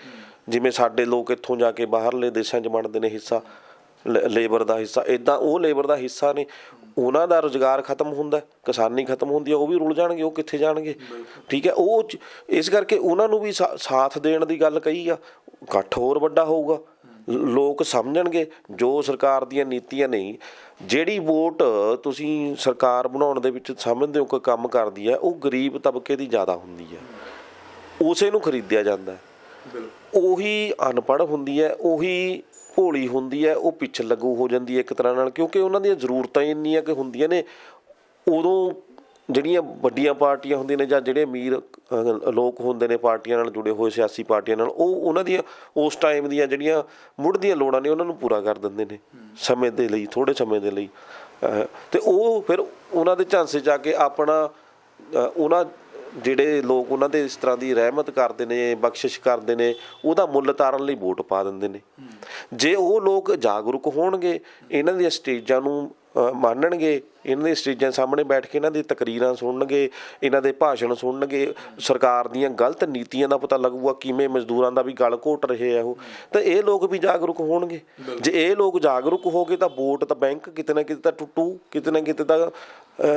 ਜਿਵੇਂ ਸਾਡੇ ਲੋਕ ਇੱਥੋਂ ਜਾ ਕੇ ਬਾਹਰਲੇ ਦੇਸ਼ਾਂ 'ਚ ਬਣਦੇ ਨੇ ਹਿੱਸਾ, ਲੇਬਰ ਦਾ ਹਿੱਸਾ, ਇੱਦਾਂ ਉਹ ਲੇਬਰ ਦਾ ਹਿੱਸਾ ਨੇ। ਉਹਨਾਂ ਦਾ ਰੁਜ਼ਗਾਰ ਖਤਮ ਹੁੰਦਾ, ਕਿਸਾਨੀ ਖਤਮ ਹੁੰਦੀ ਹੈ, ਉਹ ਵੀ ਰੁਲ ਜਾਣਗੇ, ਉਹ ਕਿੱਥੇ ਜਾਣਗੇ? ਠੀਕ ਹੈ, ਉਹ ਇਸ ਕਰਕੇ ਉਹਨਾਂ ਨੂੰ ਵੀ ਸਾਥ ਦੇਣ ਦੀ ਗੱਲ ਕਹੀ ਆ। ਇਕੱਠ ਹੋਰ ਵੱਡਾ ਹੋਊਗਾ, ਲੋਕ ਸਮਝਣਗੇ ਜੋ ਸਰਕਾਰ ਦੀਆਂ ਨੀਤੀਆਂ ਨਹੀਂ। ਜਿਹੜੀ ਵੋਟ ਤੁਸੀਂ ਸਰਕਾਰ ਬਣਾਉਣ ਦੇ ਵਿੱਚ ਸਮਝਦੇ ਹੋ ਕੋਈ ਕੰਮ ਕਰਦੀ ਹੈ, ਉਹ ਗਰੀਬ ਤਬਕੇ ਦੀ ਜ਼ਿਆਦਾ ਹੁੰਦੀ ਹੈ, ਉਸੇ ਨੂੰ ਖਰੀਦਿਆ ਜਾਂਦਾ। ਉਹੀ ਅਨਪੜ੍ਹ ਹੁੰਦੀ ਹੈ, ਉਹੀ ਭੋਲੀ ਹੁੰਦੀ ਹੈ, ਉਹ ਪਿੱਛੇ ਲੱਗੂ ਹੋ ਜਾਂਦੀ ਹੈ ਇੱਕ ਤਰ੍ਹਾਂ ਨਾਲ, ਕਿਉਂਕਿ ਉਹਨਾਂ ਦੀਆਂ ਜ਼ਰੂਰਤਾਂ ਇੰਨੀਆਂ ਕਿ ਹੁੰਦੀਆਂ ਨੇ। ਉਦੋਂ ਜਿਹੜੀਆਂ ਵੱਡੀਆਂ ਪਾਰਟੀਆਂ ਹੁੰਦੀਆਂ ਨੇ ਜਾਂ ਜਿਹੜੇ ਅਮੀਰ ਲੋਕ ਹੁੰਦੇ ਨੇ ਪਾਰਟੀਆਂ ਨਾਲ ਜੁੜੇ ਹੋਏ, ਸਿਆਸੀ ਪਾਰਟੀਆਂ ਨਾਲ, ਉਹ ਉਹਨਾਂ ਦੀਆਂ ਉਸ ਟਾਈਮ ਦੀਆਂ ਜਿਹੜੀਆਂ ਮੁੱਢ ਦੀਆਂ ਲੋੜਾਂ ਨੇ ਉਹਨਾਂ ਨੂੰ ਪੂਰਾ ਕਰ ਦਿੰਦੇ ਨੇ ਸਮੇਂ ਦੇ ਲਈ, ਥੋੜ੍ਹੇ ਸਮੇਂ ਦੇ ਲਈ। ਅਤੇ ਉਹ ਫਿਰ ਉਹਨਾਂ ਦੇ ਝਾਂਸੇ 'ਚ ਆ ਕੇ ਆਪਣਾ ਉਹਨਾਂ ਜਿਹੜੇ ਲੋਕ ਉਹਨਾਂ ਦੇ ਇਸ ਤਰ੍ਹਾਂ ਦੀ ਰਹਿਮਤ ਕਰਦੇ ਨੇ, ਬਖਸ਼ਿਸ਼ ਕਰਦੇ ਨੇ, ਉਹਦਾ ਮੁੱਲ ਤਾਰਨ ਲਈ ਵੋਟ ਪਾ ਦਿੰਦੇ ਨੇ। ਜੇ ਉਹ ਲੋਕ ਜਾਗਰੂਕ ਹੋਣਗੇ, ਇਹਨਾਂ ਦੀਆਂ ਸਟੇਜਾਂ ਨੂੰ ਮੰਨਣਗੇ, ਇਹਨਾਂ ਦੇ ਸਟੇਜਾਂ ਸਾਹਮਣੇ ਬੈਠ ਕੇ ਇਹਨਾਂ ਦੀ ਤਕਰੀਰਾਂ ਸੁਣਨਗੇ, ਇਹਨਾਂ ਦੇ ਭਾਸ਼ਣ ਸੁਣਨਗੇ, ਸਰਕਾਰ ਦੀਆਂ ਗਲਤ ਨੀਤੀਆਂ ਦਾ ਪਤਾ ਲੱਗੂਗਾ, ਕਿਵੇਂ ਮਜ਼ਦੂਰਾਂ ਦਾ ਵੀ ਗਲ ਘੋਟ ਰਹੇ ਆ ਉਹ, ਤਾਂ ਇਹ ਲੋਕ ਵੀ ਜਾਗਰੂਕ ਹੋਣਗੇ। ਜੇ ਇਹ ਲੋਕ ਜਾਗਰੂਕ ਹੋ ਗਏ ਤਾਂ ਵੋਟ ਤਾਂ ਬੈਂਕ ਕਿਤੇ ਨਾ ਕਿਤੇ ਤਾਂ ਟੁੱਟੂ, ਕਿਤੇ ਨਾ ਕਿਤੇ ਤਾਂ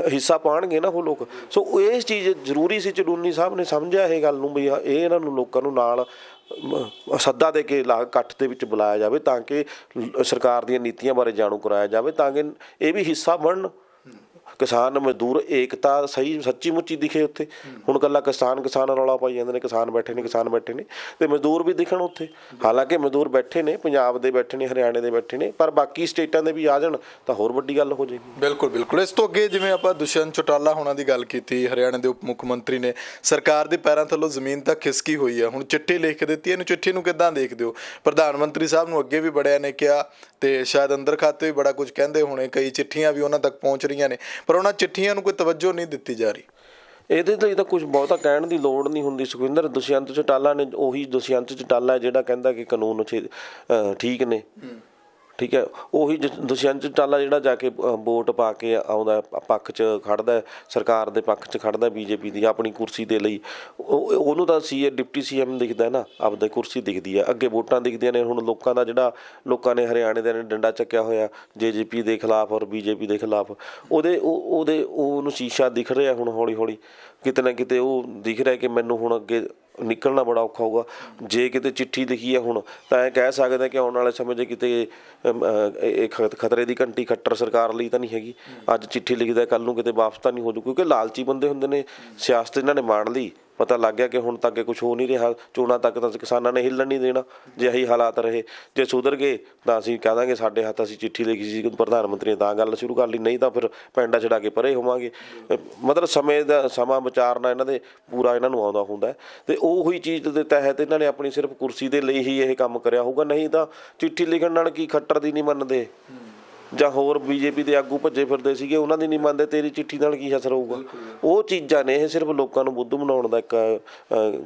ਹਿੱਸਾ ਪਾਉਣਗੇ ਨਾ ਉਹ ਲੋਕ। ਸੋ ਇਹ ਚੀਜ਼ ਜ਼ਰੂਰੀ ਸੀ, ਚਲੂਨੀ ਸਾਹਿਬ ਨੇ ਸਮਝਿਆ ਇਹ ਗੱਲ ਨੂੰ ਵੀ ਇਹ ਇਹਨਾਂ ਨੂੰ ਲੋਕਾਂ ਨੂੰ ਨਾਲ ਸੱਦਾ ਦੇ ਕੇ ਇਕੱਠ ਦੇ ਵਿੱਚ ਬੁਲਾਇਆ ਜਾਵੇ, ਤਾਂ ਕਿ ਸਰਕਾਰ ਦੀਆਂ ਨੀਤੀਆਂ ਬਾਰੇ ਜਾਣੂ ਕਰਾਇਆ ਜਾਵੇ, ਤਾਂ ਕਿ ਇਹ ਵੀ ਹਿੱਸਾ ਬਣਨ। ਕਿਸਾਨ ਮਜ਼ਦੂਰ ਏਕਤਾ ਸਹੀ ਸੱਚੀ ਮੁੱਚੀ ਦਿਖੇ ਉੱਥੇ। ਹੁਣ ਇਕੱਲਾ ਕਿਸਾਨ ਰੌਲਾ ਪਾਈ ਜਾਂਦੇ ਨੇ, ਕਿਸਾਨ ਬੈਠੇ ਨੇ, ਤੇ ਮਜ਼ਦੂਰ ਵੀ ਦਿਖਣ ਉੱਥੇ। ਹਾਲਾਂਕਿ ਮਜ਼ਦੂਰ ਬੈਠੇ ਨੇ, ਪੰਜਾਬ ਦੇ ਬੈਠੇ ਨੇ, ਹਰਿਆਣੇ ਦੇ ਬੈਠੇ ਨੇ, ਪਰ ਬਾਕੀ ਸਟੇਟਾਂ ਦੇ ਵੀ ਆ ਜਾਣ ਤਾਂ ਹੋਰ ਵੱਡੀ ਗੱਲ ਹੋ ਜਾਏਗੀ। ਬਿਲਕੁਲ। ਇਸ ਤੋਂ ਅੱਗੇ ਜਿਵੇਂ ਆਪਾਂ ਦੁਸ਼ਯੰਤ ਚੌਟਾਲਾ ਹੋਣਾ ਦੀ ਗੱਲ ਕੀਤੀ, ਹਰਿਆਣਾ ਦੇ ਉਪ ਮੁੱਖ ਮੰਤਰੀ ਨੇ, ਸਰਕਾਰ ਦੇ ਪੈਰਾਂ ਥੱਲੋਂ ਜ਼ਮੀਨ ਤੱਕ ਖਿਸਕੀ ਹੋਈ ਹੈ। ਹੁਣ ਚਿੱਠੀ ਲਿਖ ਦਿੱਤੀ, ਇਹਨੂੰ ਚਿੱਠੀ ਨੂੰ ਕਿੱਦਾਂ ਦੇਖਦੇ ਹੋ? ਪ੍ਰਧਾਨ ਮੰਤਰੀ ਸਾਹਿਬ ਨੂੰ ਅੱਗੇ ਵੀ ਬੜਿਆਂ ਨੇ ਕਿਹਾ, ਤੇ ਸ਼ਾਇਦ ਅੰਦਰ ਖਾਤੇ ਵੀ ਬੜਾ ਕੁਝ ਕਹਿੰਦੇ ਹੋਣੇ, ਕਈ ਚਿੱਠੀਆਂ ਵੀ ਉਹਨਾਂ ਤੱਕ ਪਹੁੰਚ ਰਹੀਆਂ ਨੇ, ਪਰ ਉਹਨਾਂ ਚਿੱਠੀਆਂ ਨੂੰ ਕੋਈ ਤਵੱਜੋ ਨਹੀਂ ਦਿੱਤੀ ਜਾ ਰਹੀ। ਇਹਦੇ ਲਈ ਤਾਂ ਕੁਝ ਬਹੁਤਾ ਕਹਿਣ ਦੀ ਲੋੜ ਨਹੀਂ ਹੁੰਦੀ ਸੁਖਵਿੰਦਰ। ਦੁਸ਼ਯੰਤ ਚੌਟਾਲਾ ਨੇ, ਉਹੀ ਦੁਸ਼ਯੰਤ ਚੌਟਾਲਾ ਜਿਹੜਾ ਕਹਿੰਦਾ ਕਿ ਕਾਨੂੰਨ ਠੀਕ ਨੇ, ਠੀਕ ਹੈ, ਉਹੀ ਦੁਸ਼ਯੰਤ ਚੌਟਾਲਾ ਜਿਹੜਾ ਜਾ ਕੇ ਵੋਟ ਪਾ ਕੇ ਆਉਂਦਾ, ਪੱਖ 'ਚ ਖੜ੍ਹਦਾ, ਸਰਕਾਰ ਦੇ ਪੱਖ 'ਚ ਖੜ੍ਹਦਾ, ਬੀਜੇਪੀ ਦੀ ਆਪਣੀ ਕੁਰਸੀ ਦੇ ਲਈ। ਉਹਨੂੰ ਤਾਂ ਡਿਪਟੀ CM ਦਿਖਦਾ ਨਾ, ਆਪਦੀ ਕੁਰਸੀ ਦਿਖਦੀ ਹੈ, ਅੱਗੇ ਵੋਟਾਂ ਦਿਖਦੀਆਂ ਨੇ। ਹੁਣ ਲੋਕਾਂ ਦਾ ਜਿਹੜਾ ਲੋਕਾਂ ਨੇ ਹਰਿਆਣੇ ਦੇ ਨੇ ਡੰਡਾ ਚੱਕਿਆ ਹੋਇਆ JJP ਦੇ ਖਿਲਾਫ ਔਰ BJP ਦੇ ਖਿਲਾਫ, ਉਹਨੂੰ ਸ਼ੀਸ਼ਾ ਦਿਖ ਰਿਹਾ ਹੁਣ ਹੌਲੀ ਕਿਤੇ ਨਾ ਕਿਤੇ। ਉਹ ਦਿਖ ਰਿਹਾ ਕਿ ਮੈਨੂੰ ਹੁਣ ਅੱਗੇ ਨਿਕਲਣਾ ਬੜਾ ਔਖਾ ਹੋਊਗਾ। ਜੇ ਕਿਤੇ ਚਿੱਠੀ ਲਿਖੀ ਹੈ ਹੁਣ ਤਾਂ ਇਹ ਕਹਿ ਸਕਦੇ ਕਿ ਆਉਣ ਵਾਲੇ ਸਮੇਂ 'ਚ ਕਿਤੇ ਇਹ ਖਤਰੇ ਦੀ ਘੰਟੀ ਖੱਟਰ ਸਰਕਾਰ ਲਈ ਤਾਂ ਨਹੀਂ ਹੈਗੀ। ਅੱਜ ਚਿੱਠੀ ਲਿਖਦਾ, ਕੱਲ੍ਹ ਨੂੰ ਕਿਤੇ ਵਾਪਸ ਤਾਂ ਨਹੀਂ ਹੋ ਜੂ, ਕਿਉਂਕਿ ਲਾਲਚੀ ਬੰਦੇ ਹੁੰਦੇ ਨੇ। ਸਿਆਸਤ ਇਹਨਾਂ ਨੇ ਮਾਣ ਲਈ, ਪਤਾ ਲੱਗ ਗਿਆ ਕਿ ਹੁਣ ਤਾਂ ਅੱਗੇ ਕੁਛ ਹੋ ਨਹੀਂ ਰਿਹਾ, ਚੋਣਾਂ ਤੱਕ ਤਾਂ ਕਿਸਾਨਾਂ ਨੇ ਹਿੱਲਣ ਨਹੀਂ ਦੇਣਾ ਜੇ ਇਹੀ ਹਾਲਾਤ ਰਹੇ। ਜੇ ਸੁਧਰ ਗਏ ਤਾਂ ਅਸੀਂ ਕਹਿ ਦਾਂਗੇ ਸਾਡੇ ਹੱਥ, ਅਸੀਂ ਚਿੱਠੀ ਲਿਖੀ ਸੀ ਪ੍ਰਧਾਨ ਮੰਤਰੀ ਨੇ ਤਾਂ ਗੱਲ ਸ਼ੁਰੂ ਕਰ ਲਈ, ਨਹੀਂ ਤਾਂ ਫਿਰ ਪੈਂਡਾ ਛਡਾ ਕੇ ਪਰੇ ਹੋਵਾਂਗੇ। ਮਤਲਬ ਸਮਾਂ ਵਿਚਾਰਨਾ ਇਹਨਾਂ ਦੇ ਪੂਰਾ ਇਹਨਾਂ ਨੂੰ ਆਉਂਦਾ ਹੁੰਦਾ। ਅਤੇ ਉਹੀ ਚੀਜ਼ ਦੇ ਤਹਿਤ ਇਹਨਾਂ ਨੇ ਆਪਣੀ ਸਿਰਫ ਕੁਰਸੀ ਦੇ ਲਈ ਹੀ ਇਹ ਕੰਮ ਕਰਿਆ ਹੋਊਗਾ। ਨਹੀਂ ਤਾਂ ਚਿੱਠੀ ਲਿਖਣ ਨਾਲ ਕੀ ਖੱਟਰ ਦੀ ਨਹੀਂ ਮੰਨਦੇ, ਜਾਂ ਹੋਰ BJP ਦੇ ਆਗੂ ਭੱਜੇ ਫਿਰਦੇ ਸੀਗੇ, ਉਹਨਾਂ ਦੀ ਨਹੀਂ ਮੰਨਦੇ, ਤੇਰੀ ਚਿੱਠੀ ਨਾਲ ਕੀ ਅਸਰ ਹੋਊਗਾ? ਉਹ ਚੀਜ਼ਾਂ ਨੇ। ਇਹ ਸਿਰਫ ਲੋਕਾਂ ਨੂੰ ਬੁੱਧੂ ਬਣਾਉਣ ਦਾ ਇੱਕ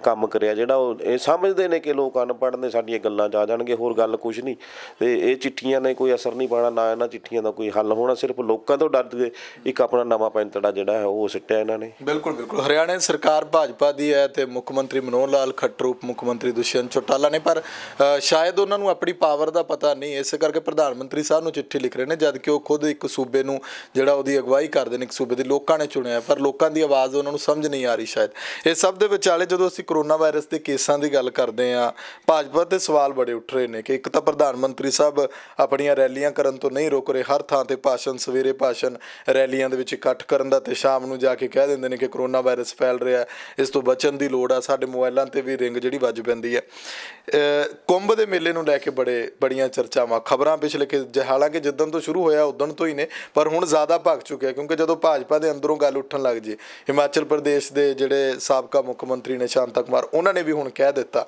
ਕੰਮ ਕਰਿਆ, ਜਿਹੜਾ ਉਹ ਇਹ ਸਮਝਦੇ ਨੇ ਕਿ ਲੋਕ ਅਨਪੜ੍ਹ ਨੇ, ਸਾਡੀਆਂ ਗੱਲਾਂ 'ਚ ਆ ਜਾਣਗੇ, ਹੋਰ ਗੱਲ ਕੁਛ ਨਹੀਂ। ਅਤੇ ਇਹ ਚਿੱਠੀਆਂ ਨੇ ਕੋਈ ਅਸਰ ਨਹੀਂ ਪਾਉਣਾ, ਨਾ ਇਹਨਾਂ ਚਿੱਠੀਆਂ ਦਾ ਕੋਈ ਹੱਲ ਹੋਣਾ। ਸਿਰਫ ਲੋਕਾਂ ਤੋਂ ਡਰ ਕੇ ਇੱਕ ਆਪਣਾ ਨਵਾਂ ਪੈਂਤੜਾ ਜਿਹੜਾ ਹੈ ਉਹ ਸਿੱਟਿਆ ਇਹਨਾਂ ਨੇ। ਬਿਲਕੁਲ। ਹਰਿਆਣਾ ਸਰਕਾਰ ਭਾਜਪਾ ਦੀ ਹੈ ਅਤੇ ਮੁੱਖ ਮੰਤਰੀ ਮਨੋਹਰ ਲਾਲ ਖੱਟਰ, ਉਪ ਮੁੱਖ ਮੰਤਰੀ ਦੁਸ਼ਯੰਤ ਚੌਟਾਲਾ ਨੇ, ਪਰ ਸ਼ਾਇਦ ਉਹਨਾਂ ਨੂੰ ਆਪਣੀ ਪਾਵਰ ਦਾ ਪਤਾ ਨਹੀਂ, ਇਸੇ ਕਰਕੇ ਪ੍ਰਧਾਨ ਮੰਤਰੀ ਸਾਹਿਬ ਨੂੰ ਚਿੱਠੀ ਲਿਖ ਰਹੇ ਨੇ, ਜਦ ਕਿ ਉਹ ਖੁਦ ਇੱਕ ਸੂਬੇ ਨੂੰ ਜਿਹੜਾ ਉਹਦੀ ਅਗਵਾਈ ਕਰਦੇ ਨੇ, ਇੱਕ ਸੂਬੇ ਦੇ ਲੋਕਾਂ ਨੇ ਚੁਣਿਆ, ਪਰ ਲੋਕਾਂ ਦੀ ਆਵਾਜ਼ ਉਹਨਾਂ ਨੂੰ ਸਮਝ ਨਹੀਂ ਆ ਰਹੀ ਸ਼ਾਇਦ। ਇਹ ਸਭ ਦੇ ਵਿਚਾਲੇ ਜਦੋਂ ਅਸੀਂ ਕਰੋਨਾ ਵਾਇਰਸ ਦੇ ਕੇਸਾਂ ਦੀ ਗੱਲ ਕਰਦੇ ਹਾਂ, ਭਾਜਪਾ 'ਤੇ ਸਵਾਲ ਬੜੇ ਉੱਠ ਰਹੇ ਨੇ ਕਿ ਇੱਕ ਤਾਂ ਪ੍ਰਧਾਨ ਮੰਤਰੀ ਸਾਹਿਬ ਆਪਣੀਆਂ ਰੈਲੀਆਂ ਕਰਨ ਤੋਂ ਨਹੀਂ ਰੋਕ ਰਹੇ, ਹਰ ਥਾਂ 'ਤੇ ਭਾਸ਼ਣ, ਸਵੇਰੇ ਭਾਸ਼ਣ, ਰੈਲੀਆਂ ਦੇ ਵਿੱਚ ਇਕੱਠ ਕਰਨ ਦਾ, ਤੇ ਸ਼ਾਮ ਨੂੰ ਜਾ ਕੇ ਕਹਿ ਦਿੰਦੇ ਨੇ ਕਿ ਕਰੋਨਾ ਵਾਇਰਸ ਫੈਲ ਰਿਹਾ, ਇਸ ਤੋਂ ਬਚਣ ਦੀ ਲੋੜ ਆ। ਸਾਡੇ ਮੋਬਾਈਲਾਂ 'ਤੇ ਵੀ ਰਿੰਗ ਜਿਹੜੀ ਵੱਜ ਪੈਂਦੀ ਹੈ। ਕੁੰਭ ਦੇ ਮੇਲੇ ਨੂੰ ਲੈ ਕੇ ਬੜੀਆਂ ਚਰਚਾਵਾਂ, ਖਬਰਾਂ ਪਿਛਲੇ ਹਾਲਾਂਕਿ ਜਿੱਦਣ ਤੋਂ ਸ਼ੁਰੂ ਹੋਇਆ ਉਦਣ ਤੋਂ ਹੀ ਨੇ, ਪਰ ਹੁਣ ਜ਼ਿਆਦਾ ਭੱਗ ਚੁੱਕਿਆ, ਕਿਉਂਕਿ ਜਦੋਂ ਭਾਜਪਾ ਦੇ ਅੰਦਰੋਂ ਗੱਲ ਉੱਠਣ ਲੱਗ ਜੇ, ਹਿਮਾਚਲ ਪ੍ਰਦੇਸ਼ ਦੇ ਜਿਹੜੇ ਸਾਬਕਾ ਮੁੱਖ ਮੰਤਰੀ ਨੇ ਸ਼ਾਂਤਾ ਕੁਮਾਰ, ਉਹਨਾਂ ਨੇ ਵੀ ਹੁਣ ਕਹਿ ਦਿੱਤਾ।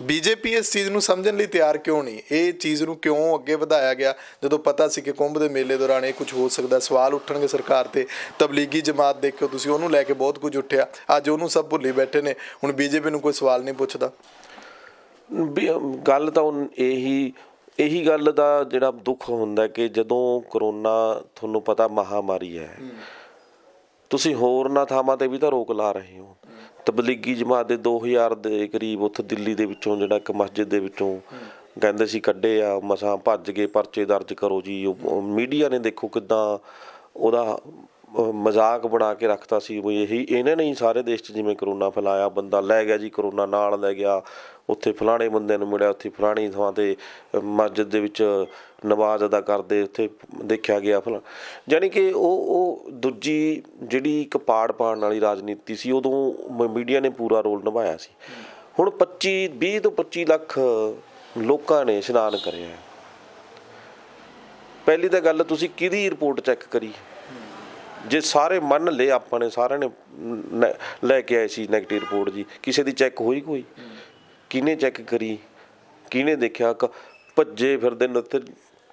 BJP ਇਸ ਚੀਜ਼ ਨੂੰ ਸਮਝਣ ਲਈ ਤਿਆਰ ਕਿਉਂ ਨਹੀਂ? ਇਹ ਚੀਜ਼ ਨੂੰ ਕਿਉਂ ਅੱਗੇ ਵਧਾਇਆ ਗਿਆ ਜਦੋਂ ਪਤਾ ਸੀ ਕਿ ਕੁੰਭ ਦੇ ਮੇਲੇ ਦੌਰਾਨ ਇਹ ਕੁਝ ਹੋ ਸਕਦਾ? ਸਵਾਲ ਉੱਠਣਗੇ ਸਰਕਾਰ 'ਤੇ। ਤਬਲੀਗੀ ਜਮਾਤ ਦੇਖਿਓ ਤੁਸੀਂ, ਉਹਨੂੰ ਲੈ ਕੇ ਬਹੁਤ ਕੁਝ ਉੱਠਿਆ, ਅੱਜ ਉਹਨੂੰ ਸਭ ਭੁੱਲੀ ਬੈਠੇ ਨੇ। ਹੁਣ BJP ਨੂੰ ਕੋਈ ਸਵਾਲ ਨਹੀਂ ਪੁੱਛਦਾ। ਗੱਲ ਤਾਂ ਇਹੀ ਗੱਲ ਦਾ ਜਿਹੜਾ ਦੁੱਖ ਹੁੰਦਾ ਕਿ ਜਦੋਂ ਕਰੋਨਾ, ਤੁਹਾਨੂੰ ਪਤਾ, ਮਹਾਂਮਾਰੀ ਹੈ, ਤੁਸੀਂ ਹੋਰਨਾਂ ਥਾਵਾਂ ਤੇ ਵੀ ਤਾਂ ਰੋਕ ਲਾ ਰਹੇ ਹੋ। ਤਬਲੀਗੀ ਜਮਾਤ ਦੇ 2000 ਦੇ ਕਰੀਬ ਉੱਥੇ ਦਿੱਲੀ ਦੇ ਵਿੱਚੋਂ ਜਿਹੜਾ ਇੱਕ ਮਸਜਿਦ ਦੇ ਵਿੱਚੋਂ ਕਹਿੰਦੇ ਸੀ ਕੱਢੇ ਆ, ਮਸਾਂ ਭੱਜ ਗਏ, ਪਰਚੇ ਦਰਜ ਕਰੋ ਜੀ। ਉਹ ਮੀਡੀਆ ਨੇ ਦੇਖੋ ਕਿੱਦਾਂ ਉਹਦਾ ਮਜ਼ਾਕ ਬਣਾ ਕੇ ਰੱਖਤਾ ਸੀ ਵੀ ਇਹਨਾਂ ਨੇ ਹੀ ਸਾਰੇ ਦੇਸ਼ 'ਚ ਜਿਵੇਂ ਕਰੋਨਾ ਫੈਲਾਇਆ। ਬੰਦਾ ਲੈ ਗਿਆ ਜੀ ਕਰੋਨਾ, ਨਾਲ ਲੈ ਗਿਆ, ਉੱਥੇ ਫਲਾਣੇ ਬੰਦਿਆਂ ਨੂੰ ਮਿਲਿਆ, ਉੱਥੇ ਫਲਾਣੀ ਥਾਂ 'ਤੇ ਮਸਜਿਦ ਦੇ ਵਿੱਚ ਨਮਾਜ਼ ਅਦਾ ਕਰਦੇ ਉੱਥੇ ਦੇਖਿਆ ਗਿਆ ਜਾਣੀ ਕਿ ਉਹ ਦੂਜੀ ਜਿਹੜੀ ਇੱਕ ਪਾੜ ਪਾਉਣ ਵਾਲੀ ਰਾਜਨੀਤੀ ਸੀ, ਉਦੋਂ ਮੀਡੀਆ ਨੇ ਪੂਰਾ ਰੋਲ ਨਿਭਾਇਆ ਸੀ। ਹੁਣ 20 ਤੋਂ 25 ਲੱਖ ਲੋਕਾਂ ਨੇ ਇਸ਼ਨਾਨ ਕਰਿਆ। ਪਹਿਲੀ ਤਾਂ ਗੱਲ, ਤੁਸੀਂ ਕਿਹਦੀ ਰਿਪੋਰਟ ਚੈੱਕ ਕਰੀ? ਜੇ ਸਾਰੇ ਮੰਨ ਲਏ, ਆਪਾਂ ਨੇ ਸਾਰਿਆਂ ਨੇ ਲੈ ਕੇ ਆਏ ਸੀ ਨੈਗੇਟਿਵ ਰਿਪੋਰਟ ਜੀ, ਕਿਸੇ ਦੀ ਚੈੱਕ ਹੋਈ? ਕੋਈ ਕਿਹਨੇ ਚੈੱਕ ਕਰੀ? ਕਿਹਨੇ ਦੇਖਿਆ? ਭੱਜੇ ਫਿਰਦੇ ਨੇ ਉੱਥੇ,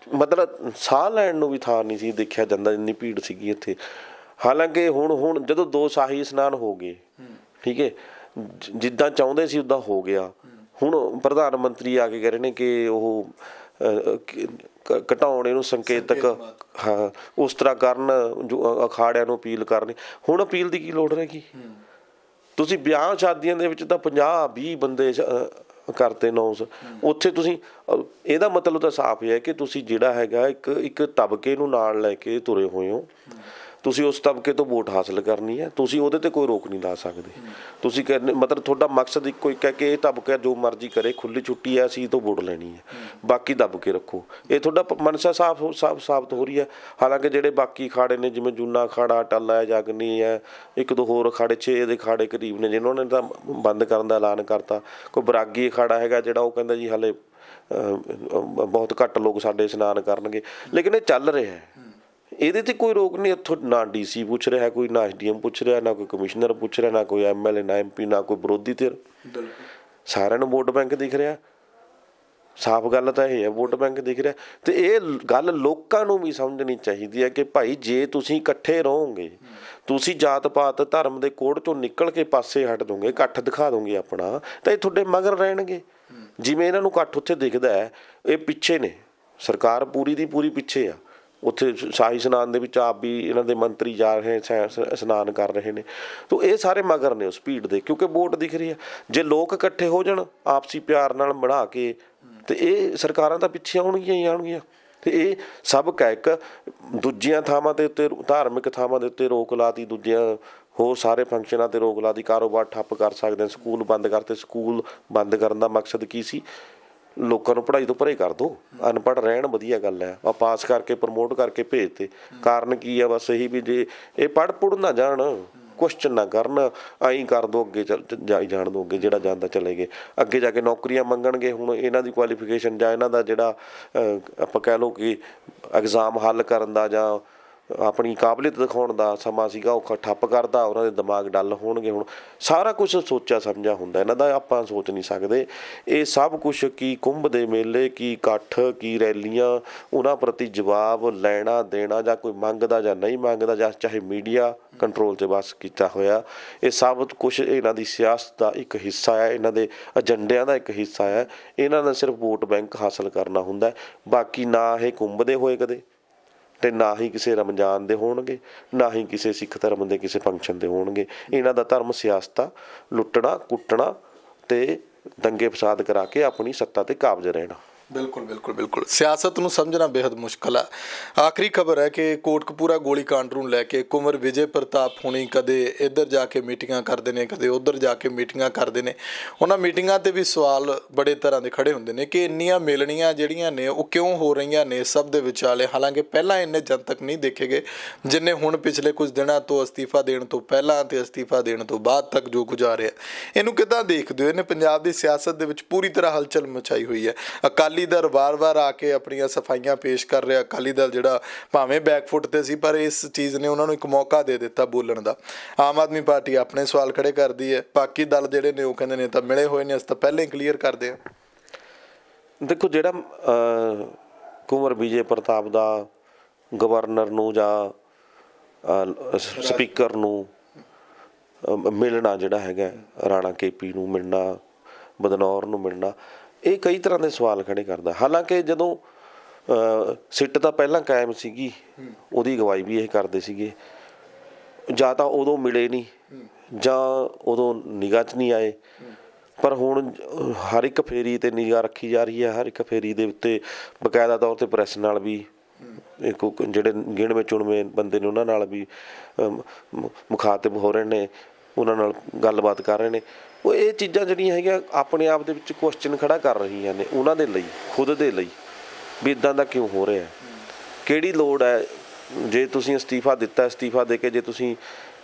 ਮਤਲਬ ਸਾਹ ਲੈਣ ਨੂੰ ਵੀ ਥਾਂ ਨਹੀਂ ਸੀ ਦੇਖਿਆ ਜਾਂਦਾ, ਇੰਨੀ ਭੀੜ ਸੀਗੀ ਇੱਥੇ। ਹਾਲਾਂਕਿ ਹੁਣ ਜਦੋਂ 2 ਸ਼ਾਹੀ ਇਸ਼ਨਾਨ ਹੋ ਗਏ, ਠੀਕ ਹੈ, ਜਿੱਦਾਂ ਚਾਹੁੰਦੇ ਸੀ ਉੱਦਾਂ ਹੋ ਗਿਆ। ਹੁਣ ਪ੍ਰਧਾਨ ਮੰਤਰੀ ਆ ਕੇ ਕਹਿ ਰਹੇ ਨੇ ਕਿ ਉਹ ਘਟਾਉਣ ਇਹਨੂੰ ਸੰਕੇਤਕ, ਹਾਂ, ਉਸ ਤਰ੍ਹਾਂ ਕਰਨ, ਜੋ ਅਖਾੜਿਆਂ ਨੂੰ ਅਪੀਲ ਕਰਨੀ। ਹੁਣ ਅਪੀਲ ਦੀ ਕੀ ਲੋੜ ਰਹੇਗੀ? ਤੁਸੀਂ ਵਿਆਹ ਸ਼ਾਦੀਆਂ ਦੇ ਵਿੱਚ ਤਾਂ 50-20 ਬੰਦੇ ਕਰਤੇ ਅਨਾਊਂਸ, ਉੱਥੇ ਤੁਸੀਂ ਇਹਦਾ ਮਤਲਬ ਤਾਂ ਸਾਫ਼ ਹੈ ਕਿ ਤੁਸੀਂ ਜਿਹੜਾ ਹੈਗਾ ਇੱਕ ਤਬਕੇ ਨੂੰ ਨਾਲ ਲੈ ਕੇ ਤੁਰੇ ਹੋਏ ਹੋ। ਤੁਸੀਂ ਉਸ ਤਬਕੇ ਤੋਂ ਵੋਟ ਹਾਸਲ ਕਰਨੀ ਹੈ, ਤੁਸੀਂ ਉਹਦੇ ਤੇ ਕੋਈ ਰੋਕ ਨਹੀਂ ਲਾ ਸਕਦੇ। ਤੁਸੀਂ ਕਹਿੰਦੇ ਮਤਲਬ ਤੁਹਾਡਾ ਮਕਸਦ ਇੱਕੋ ਇੱਕ ਹੈ ਕਿ ਇਹ ਤਬਕਾ ਜੋ ਮਰਜ਼ੀ ਕਰੇ, ਖੁੱਲ੍ਹੀ ਛੁੱਟੀ ਹੈ, ਅਸੀਂ ਤੋਂ ਵੋਟ ਲੈਣੀ ਹੈ, ਬਾਕੀ ਦੱਬ ਕੇ ਰੱਖੋ। ਇਹ ਤੁਹਾਡਾ ਮਨਸ਼ਾ ਸਾਬਤ ਹੋ ਰਹੀ ਹੈ। ਹਾਲਾਂਕਿ ਜਿਹੜੇ ਬਾਕੀ ਅਖਾੜੇ ਨੇ, ਜਿਵੇਂ ਜੂਨਾ ਅਖਾੜਾ, ਟਾਲਾ, ਜਾਗਨੀ ਹੈ, 1-2 ਹੋਰ ਅਖਾੜੇ, 6 ਦੇ ਅਖਾੜੇ ਕਰੀਬ ਨੇ ਜਿਨ੍ਹਾਂ ਨੇ ਤਾਂ ਬੰਦ ਕਰਨ ਦਾ ਐਲਾਨ ਕਰਤਾ। ਕੋਈ ਬਰਾਗੀ ਅਖਾੜਾ ਹੈਗਾ ਜਿਹੜਾ ਉਹ ਕਹਿੰਦਾ ਜੀ ਹਾਲੇ ਬਹੁਤ ਘੱਟ ਲੋਕ ਸਾਡੇ ਇਸ਼ਨਾਨ ਕਰਨਗੇ, ਲੇਕਿਨ ਇਹ ਚੱਲ ਰਿਹਾ ਹੈ। ਇਹਦੇ ਤੇ ਕੋਈ ਰੋਕ ਨਹੀਂ। ਇੱਥੋਂ ਨਾ DC ਪੁੱਛ ਰਿਹਾ ਕੋਈ, ਨਾ SDM ਪੁੱਛ ਰਿਹਾ, ਨਾ ਕੋਈ ਕਮਿਸ਼ਨਰ ਪੁੱਛ ਰਿਹਾ, ਨਾ ਕੋਈ MLA, ਨਾ MP, ਨਾ ਕੋਈ ਵਿਰੋਧੀ ਧਿਰ। ਸਾਰਿਆਂ ਨੂੰ ਵੋਟ ਬੈਂਕ ਦਿਖ ਰਿਹਾ। ਸਾਫ਼ ਗੱਲ ਤਾਂ ਇਹ ਹੈ, ਵੋਟ ਬੈਂਕ ਦਿਖ ਰਿਹਾ। ਤੇ ਇਹ ਗੱਲ ਲੋਕਾਂ ਨੂੰ ਵੀ ਸਮਝਣੀ ਚਾਹੀਦੀ ਹੈ ਕਿ ਭਾਈ ਜੇ ਤੁਸੀਂ ਇਕੱਠੇ ਰਹੋਗੇ, ਤੁਸੀਂ ਜਾਤ ਪਾਤ ਧਰਮ ਦੇ ਕੋਡ ਚੋਂ ਨਿਕਲ ਕੇ ਪਾਸੇ ਹਟ ਦੋਗੇ, ਇਕੱਠ ਦਿਖਾ ਦੋਗੇ ਆਪਣਾ, ਤਾਂ ਇਹ ਤੁਹਾਡੇ ਮਗਰ ਰਹਿਣਗੇ। ਜਿਵੇਂ ਇਹਨਾਂ ਨੂੰ ਇਕੱਠ ਉੱਥੇ ਦਿਖਦਾ ਹੈ, ਇਹ ਪਿੱਛੇ ਨੇ, ਸਰਕਾਰ ਪੂਰੀ ਦੀ ਪੂਰੀ ਪਿੱਛੇ ਆ। ਉੱਥੇ ਸ਼ਾਹੀ ਇਸ਼ਨਾਨ ਦੇ ਵਿੱਚ ਆਪ ਵੀ ਇਹਨਾਂ ਦੇ ਮੰਤਰੀ ਜਾ ਰਹੇ, ਇਸ਼ਨਾਨ ਕਰ ਰਹੇ ਨੇ। ਤਾਂ ਇਹ ਸਾਰੇ ਮਗਰ ਨੇ ਉਸ ਭੀੜ ਦੇ, ਕਿਉਂਕਿ ਵੋਟ ਦਿਖ ਰਹੀ ਹੈ। ਜੇ ਲੋਕ ਇਕੱਠੇ ਹੋ ਜਾਣ ਆਪਸੀ ਪਿਆਰ ਨਾਲ ਬਣਾ ਕੇ, ਤੇ ਇਹ ਸਰਕਾਰਾਂ ਤਾਂ ਪਿੱਛੇ ਆਉਣਗੀਆਂ ਹੀ ਆਉਣਗੀਆਂ। ਤੇ ਇਹ ਸਭ ਇੱਕ ਦੂਜੀਆਂ ਥਾਵਾਂ ਦੇ ਉੱਤੇ, ਧਾਰਮਿਕ ਥਾਵਾਂ ਦੇ ਉੱਤੇ ਰੋਕ ਲਾਤੀ, ਦੂਜੀਆਂ ਹੋਰ ਸਾਰੇ ਫੰਕਸ਼ਨਾਂ 'ਤੇ ਰੋਕ ਲਾਤੀ, ਕਾਰੋਬਾਰ ਠੱਪ ਕਰ ਸਕਦੇ, ਸਕੂਲ ਬੰਦ ਕਰਤੇ। ਸਕੂਲ ਬੰਦ ਕਰਨ ਦਾ ਮਕਸਦ ਕੀ ਸੀ? ਲੋਕਾਂ ਨੂੰ ਪੜ੍ਹਾਈ ਤੋਂ ਪਰੇ ਕਰ ਦਿਓ, ਅਨਪੜ੍ਹ ਰਹਿਣ, ਵਧੀਆ ਗੱਲ ਹੈ। ਆ ਪਾਸ ਕਰਕੇ ਪ੍ਰਮੋਟ ਕਰਕੇ ਭੇਜਤੇ। ਕਾਰਨ ਕੀ ਆ? ਬਸ ਇਹੀ ਵੀ ਜੇ ਇਹ ਪੜ੍ਹ ਨਾ ਜਾਣ, ਕੁਐਸਚਨ ਨਾ ਕਰਨ, ਆਈਂ ਕਰ ਦੋ, ਅੱਗੇ ਜਾਈ ਜਾਣ ਦੋ, ਅੱਗੇ ਜਿਹੜਾ ਜਾਂਦਾ ਚਲੇ ਗਏ, ਅੱਗੇ ਜਾ ਕੇ ਨੌਕਰੀਆਂ ਮੰਗਣਗੇ। ਹੁਣ ਇਹਨਾਂ ਦੀ ਕੁਆਲੀਫਿਕੇਸ਼ਨ ਜਾਂ ਇਹਨਾਂ ਦਾ ਜਿਹੜਾ ਆਪਾਂ ਕਹਿ ਲਓ ਕਿ ਐਗਜ਼ਾਮ ਹੱਲ ਕਰਨ ਦਾ ਜਾਂ ਆਪਣੀ ਕਾਬਲੀਅਤ ਦਿਖਾਉਣ ਦਾ ਸਮਾਂ ਸੀਗਾ, ਉਹ ਠੱਪ ਕਰਦਾ। ਉਹਨਾਂ ਦੇ ਦਿਮਾਗ ਡੱਲ ਹੋਣਗੇ। ਹੁਣ ਸਾਰਾ ਕੁਛ ਸੋਚਿਆ ਸਮਝਿਆ ਹੁੰਦਾ ਇਹਨਾਂ ਦਾ, ਆਪਾਂ ਸੋਚ ਨਹੀਂ ਸਕਦੇ। ਇਹ ਸਭ ਕੁਛ ਕੀ ਕੁੰਭ ਦੇ ਮੇਲੇ, ਕੀ ਇਕੱਠ, ਕੀ ਰੈਲੀਆਂ, ਉਹਨਾਂ ਪ੍ਰਤੀ ਜਵਾਬ ਲੈਣਾ ਦੇਣਾ, ਜਾਂ ਕੋਈ ਮੰਗਦਾ ਜਾਂ ਨਹੀਂ ਮੰਗਦਾ, ਜਾਂ ਚਾਹੇ ਮੀਡੀਆ ਕੰਟਰੋਲ 'ਚ ਬਸ ਕੀਤਾ ਹੋਇਆ, ਇਹ ਸਭ ਕੁਛ ਇਹਨਾਂ ਦੀ ਸਿਆਸਤ ਦਾ ਇੱਕ ਹਿੱਸਾ ਹੈ, ਇਹਨਾਂ ਦੇ ਏਜੰਡਿਆਂ ਦਾ ਇੱਕ ਹਿੱਸਾ ਹੈ। ਇਹਨਾਂ ਨੇ ਸਿਰਫ ਵੋਟ ਬੈਂਕ ਹਾਸਲ ਕਰਨਾ ਹੁੰਦਾ। ਬਾਕੀ ਨਾ ਇਹ ਕੁੰਭ ਦੇ ਹੋਏ ਕਦੇ, ਤੇ ਨਾ ਹੀ ਕਿਸੇ ਰਮਜ਼ਾਨ ਦੇ ਹੋਣਗੇ, ਨਾ ਹੀ ਕਿਸੇ ਸਿੱਖ ਧਰਮ ਦੇ ਕਿਸੇ ਫੰਕਸ਼ਨ ਦੇ ਹੋਣਗੇ। ਇਹਨਾਂ ਦਾ ਧਰਮ ਸਿਆਸਤ ਆ, ਲੁੱਟਣਾ, ਕੁੱਟਣਾ ਤੇ ਦੰਗੇ ਫਸਾਦ ਕਰਾ ਕੇ ਆਪਣੀ ਸੱਤਾ ਤੇ ਕਾਬਜ਼ ਰਹਿਣਾ। ਬਿਲਕੁਲ ਸਿਆਸਤ ਨੂੰ ਸਮਝਣਾ ਬੇहद ਮੁਸ਼ਕਲ ਹੈ। ਆਖਰੀ ਖਬਰ ਹੈ ਕਿ ਕੋਟਕਪੂਰਾ ਗੋਲੀकांड ਨੂੰ ਲੈ ਕੇ ਕੁੰਵਰ ਵਿਜੇ ਪ੍ਰਤਾਪ ਹੁਣੀ ਕਦੇ ਇੱਧਰ ਜਾ ਕੇ ਮੀਟਿੰਗਾਂ ਕਰਦੇ ਨੇ, ਕਦੇ ਉੱਧਰ ਜਾ ਕੇ ਮੀਟਿੰਗਾਂ ਕਰਦੇ ਨੇ। ਉਹਨਾਂ ਮੀਟਿੰਗਾਂ ਤੇ ਵੀ ਸਵਾਲ ਬੜੇ ਤਰ੍ਹਾਂ ਦੇ ਖੜੇ ਹੁੰਦੇ ਨੇ ਕਿ ਇੰਨੀਆਂ ਮਿਲਣੀਆਂ ਜਿਹੜੀਆਂ ਨੇ ਉਹ ਕਿਉਂ ਹੋ ਰਹੀਆਂ ਨੇ ਸਭ ਦੇ ਵਿਚਾਲੇ। ਹਾਲਾਂਕਿ ਪਹਿਲਾਂ ਇੰਨੇ ਜਨਤਕ ਨਹੀਂ ਦੇਖੇ ਗਏ ਜਿੰਨੇ ਹੁਣ ਪਿਛਲੇ ਕੁਝ ਦਿਨਾਂ ਤੋਂ ਅਸਤੀਫਾ ਦੇਣ ਤੋਂ ਪਹਿਲਾਂ ਤੇ ਅਸਤੀਫਾ ਦੇਣ ਤੋਂ ਬਾਅਦ ਤੱਕ ਜੋ ਗੁਜ਼ਾਰਿਆ। ਇਹਨੂੰ ਕਿੱਦਾਂ ਦੇਖਦੇ ਹੋ? ਇਹਨੇ ਪੰਜਾਬ ਦੀ ਸਿਆਸਤ ਦੇ ਵਿੱਚ ਪੂਰੀ ਤਰ੍ਹਾਂ ਹਲਚਲ ਮਚਾਈ ਹੋਈ ਹੈ। ਅਕਾਲੀ ਦਲ ਵਾਰ-ਵਾਰ ਆ ਕੇ ਆਪਣੀਆਂ ਸਫਾਈਆਂ ਪੇਸ਼ ਕਰ ਰਿਹਾ। ਅਕਾਲੀ ਦਲ ਜਿਹੜਾ ਭਾਵੇਂ ਬੈਕਫੁੱਟ ਤੇ ਸੀ, ਪਰ ਇਸ ਚੀਜ਼ ਨੇ ਉਹਨਾਂ ਨੂੰ ਇੱਕ ਮੌਕਾ ਦੇ ਦਿੱਤਾ ਬੋਲਣ ਦਾ। ਆਮ ਆਦਮੀ ਪਾਰਟੀ ਆਪਣੇ ਸਵਾਲ ਖੜੇ ਕਰਦੀ ਹੈ, ਬਾਕੀ ਦਲ ਜਿਹੜੇ ਨੇ ਉਹ ਕਹਿੰਦੇ ਨੇ ਤਾਂ ਮਿਲੇ ਹੋਏ ਨੇ, ਅਸੀਂ ਤਾਂ ਪਹਿਲਾਂ ਹੀ ਕਲੀਅਰ ਕਰਦੇ ਹਾਂ। ਦੇਖੋ, ਜਿਹੜਾ ਕੁੰਵਰ ਵਿਜੇ ਪ੍ਰਤਾਪ ਦਾ ਗਵਰਨਰ ਨੂੰ ਜਾਂ ਸਪੀਕਰ ਨੂੰ ਮਿਲਣਾ, ਜਿਹੜਾ ਹੈਗਾ ਰਾਣਾ KP ਨੂੰ ਮਿਲਣਾ, ਬਦਨੌਰ ਨੂੰ ਮਿਲਣਾ, ਇਹ ਕਈ ਤਰ੍ਹਾਂ ਦੇ ਸਵਾਲ ਖੜੇ ਕਰਦਾ। ਹਾਲਾਂਕਿ ਜਦੋਂ ਸਿੱਟ ਤਾਂ ਪਹਿਲਾਂ ਕਾਇਮ ਸੀਗੀ, ਉਹਦੀ ਅਗਵਾਈ ਵੀ ਇਹ ਕਰਦੇ ਸੀਗੇ। ਜਾਂ ਤਾਂ ਉਦੋਂ ਮਿਲੇ ਨਹੀਂ ਜਾਂ ਉਦੋਂ ਨਿਗਾਹ 'ਚ ਨਹੀਂ ਆਏ। ਪਰ ਹੁਣ ਹਰ ਇੱਕ ਫੇਰੀ 'ਤੇ ਨਿਗਾਹ ਰੱਖੀ ਜਾ ਰਹੀ ਹੈ। ਹਰ ਇੱਕ ਫੇਰੀ ਦੇ ਉੱਤੇ ਬਕਾਇਦਾ ਤੌਰ 'ਤੇ ਪ੍ਰੈਸ ਨਾਲ ਵੀ ਇੱਕ ਜਿਹੜੇ ਗਿਣਵੇਂ ਚੁਣਵੇਂ ਬੰਦੇ ਨੇ ਉਹਨਾਂ ਨਾਲ ਵੀ ਮੁਖਾਤਿਬ ਹੋ ਰਹੇ ਨੇ, ਉਹਨਾਂ ਨਾਲ ਗੱਲਬਾਤ ਕਰ ਰਹੇ ਨੇ। ਉਹ ਇਹ ਚੀਜ਼ਾਂ ਜਿਹੜੀਆਂ ਹੈਗੀਆਂ ਆਪਣੇ ਆਪ ਦੇ ਵਿੱਚ ਕੁਐਸਚਨ ਖੜਾ ਕਰ ਰਹੀਆਂ ਨੇ ਉਹਨਾਂ ਦੇ ਲਈ, ਖੁਦ ਦੇ ਲਈ, ਵੀ ਇੱਦਾਂ ਦਾ ਕਿਉਂ ਹੋ ਰਿਹਾ, ਕਿਹੜੀ ਲੋੜ ਹੈ। ਜੇ ਤੁਸੀਂ ਅਸਤੀਫਾ ਦਿੱਤਾ, ਅਸਤੀਫਾ ਦੇ ਕੇ ਜੇ ਤੁਸੀਂ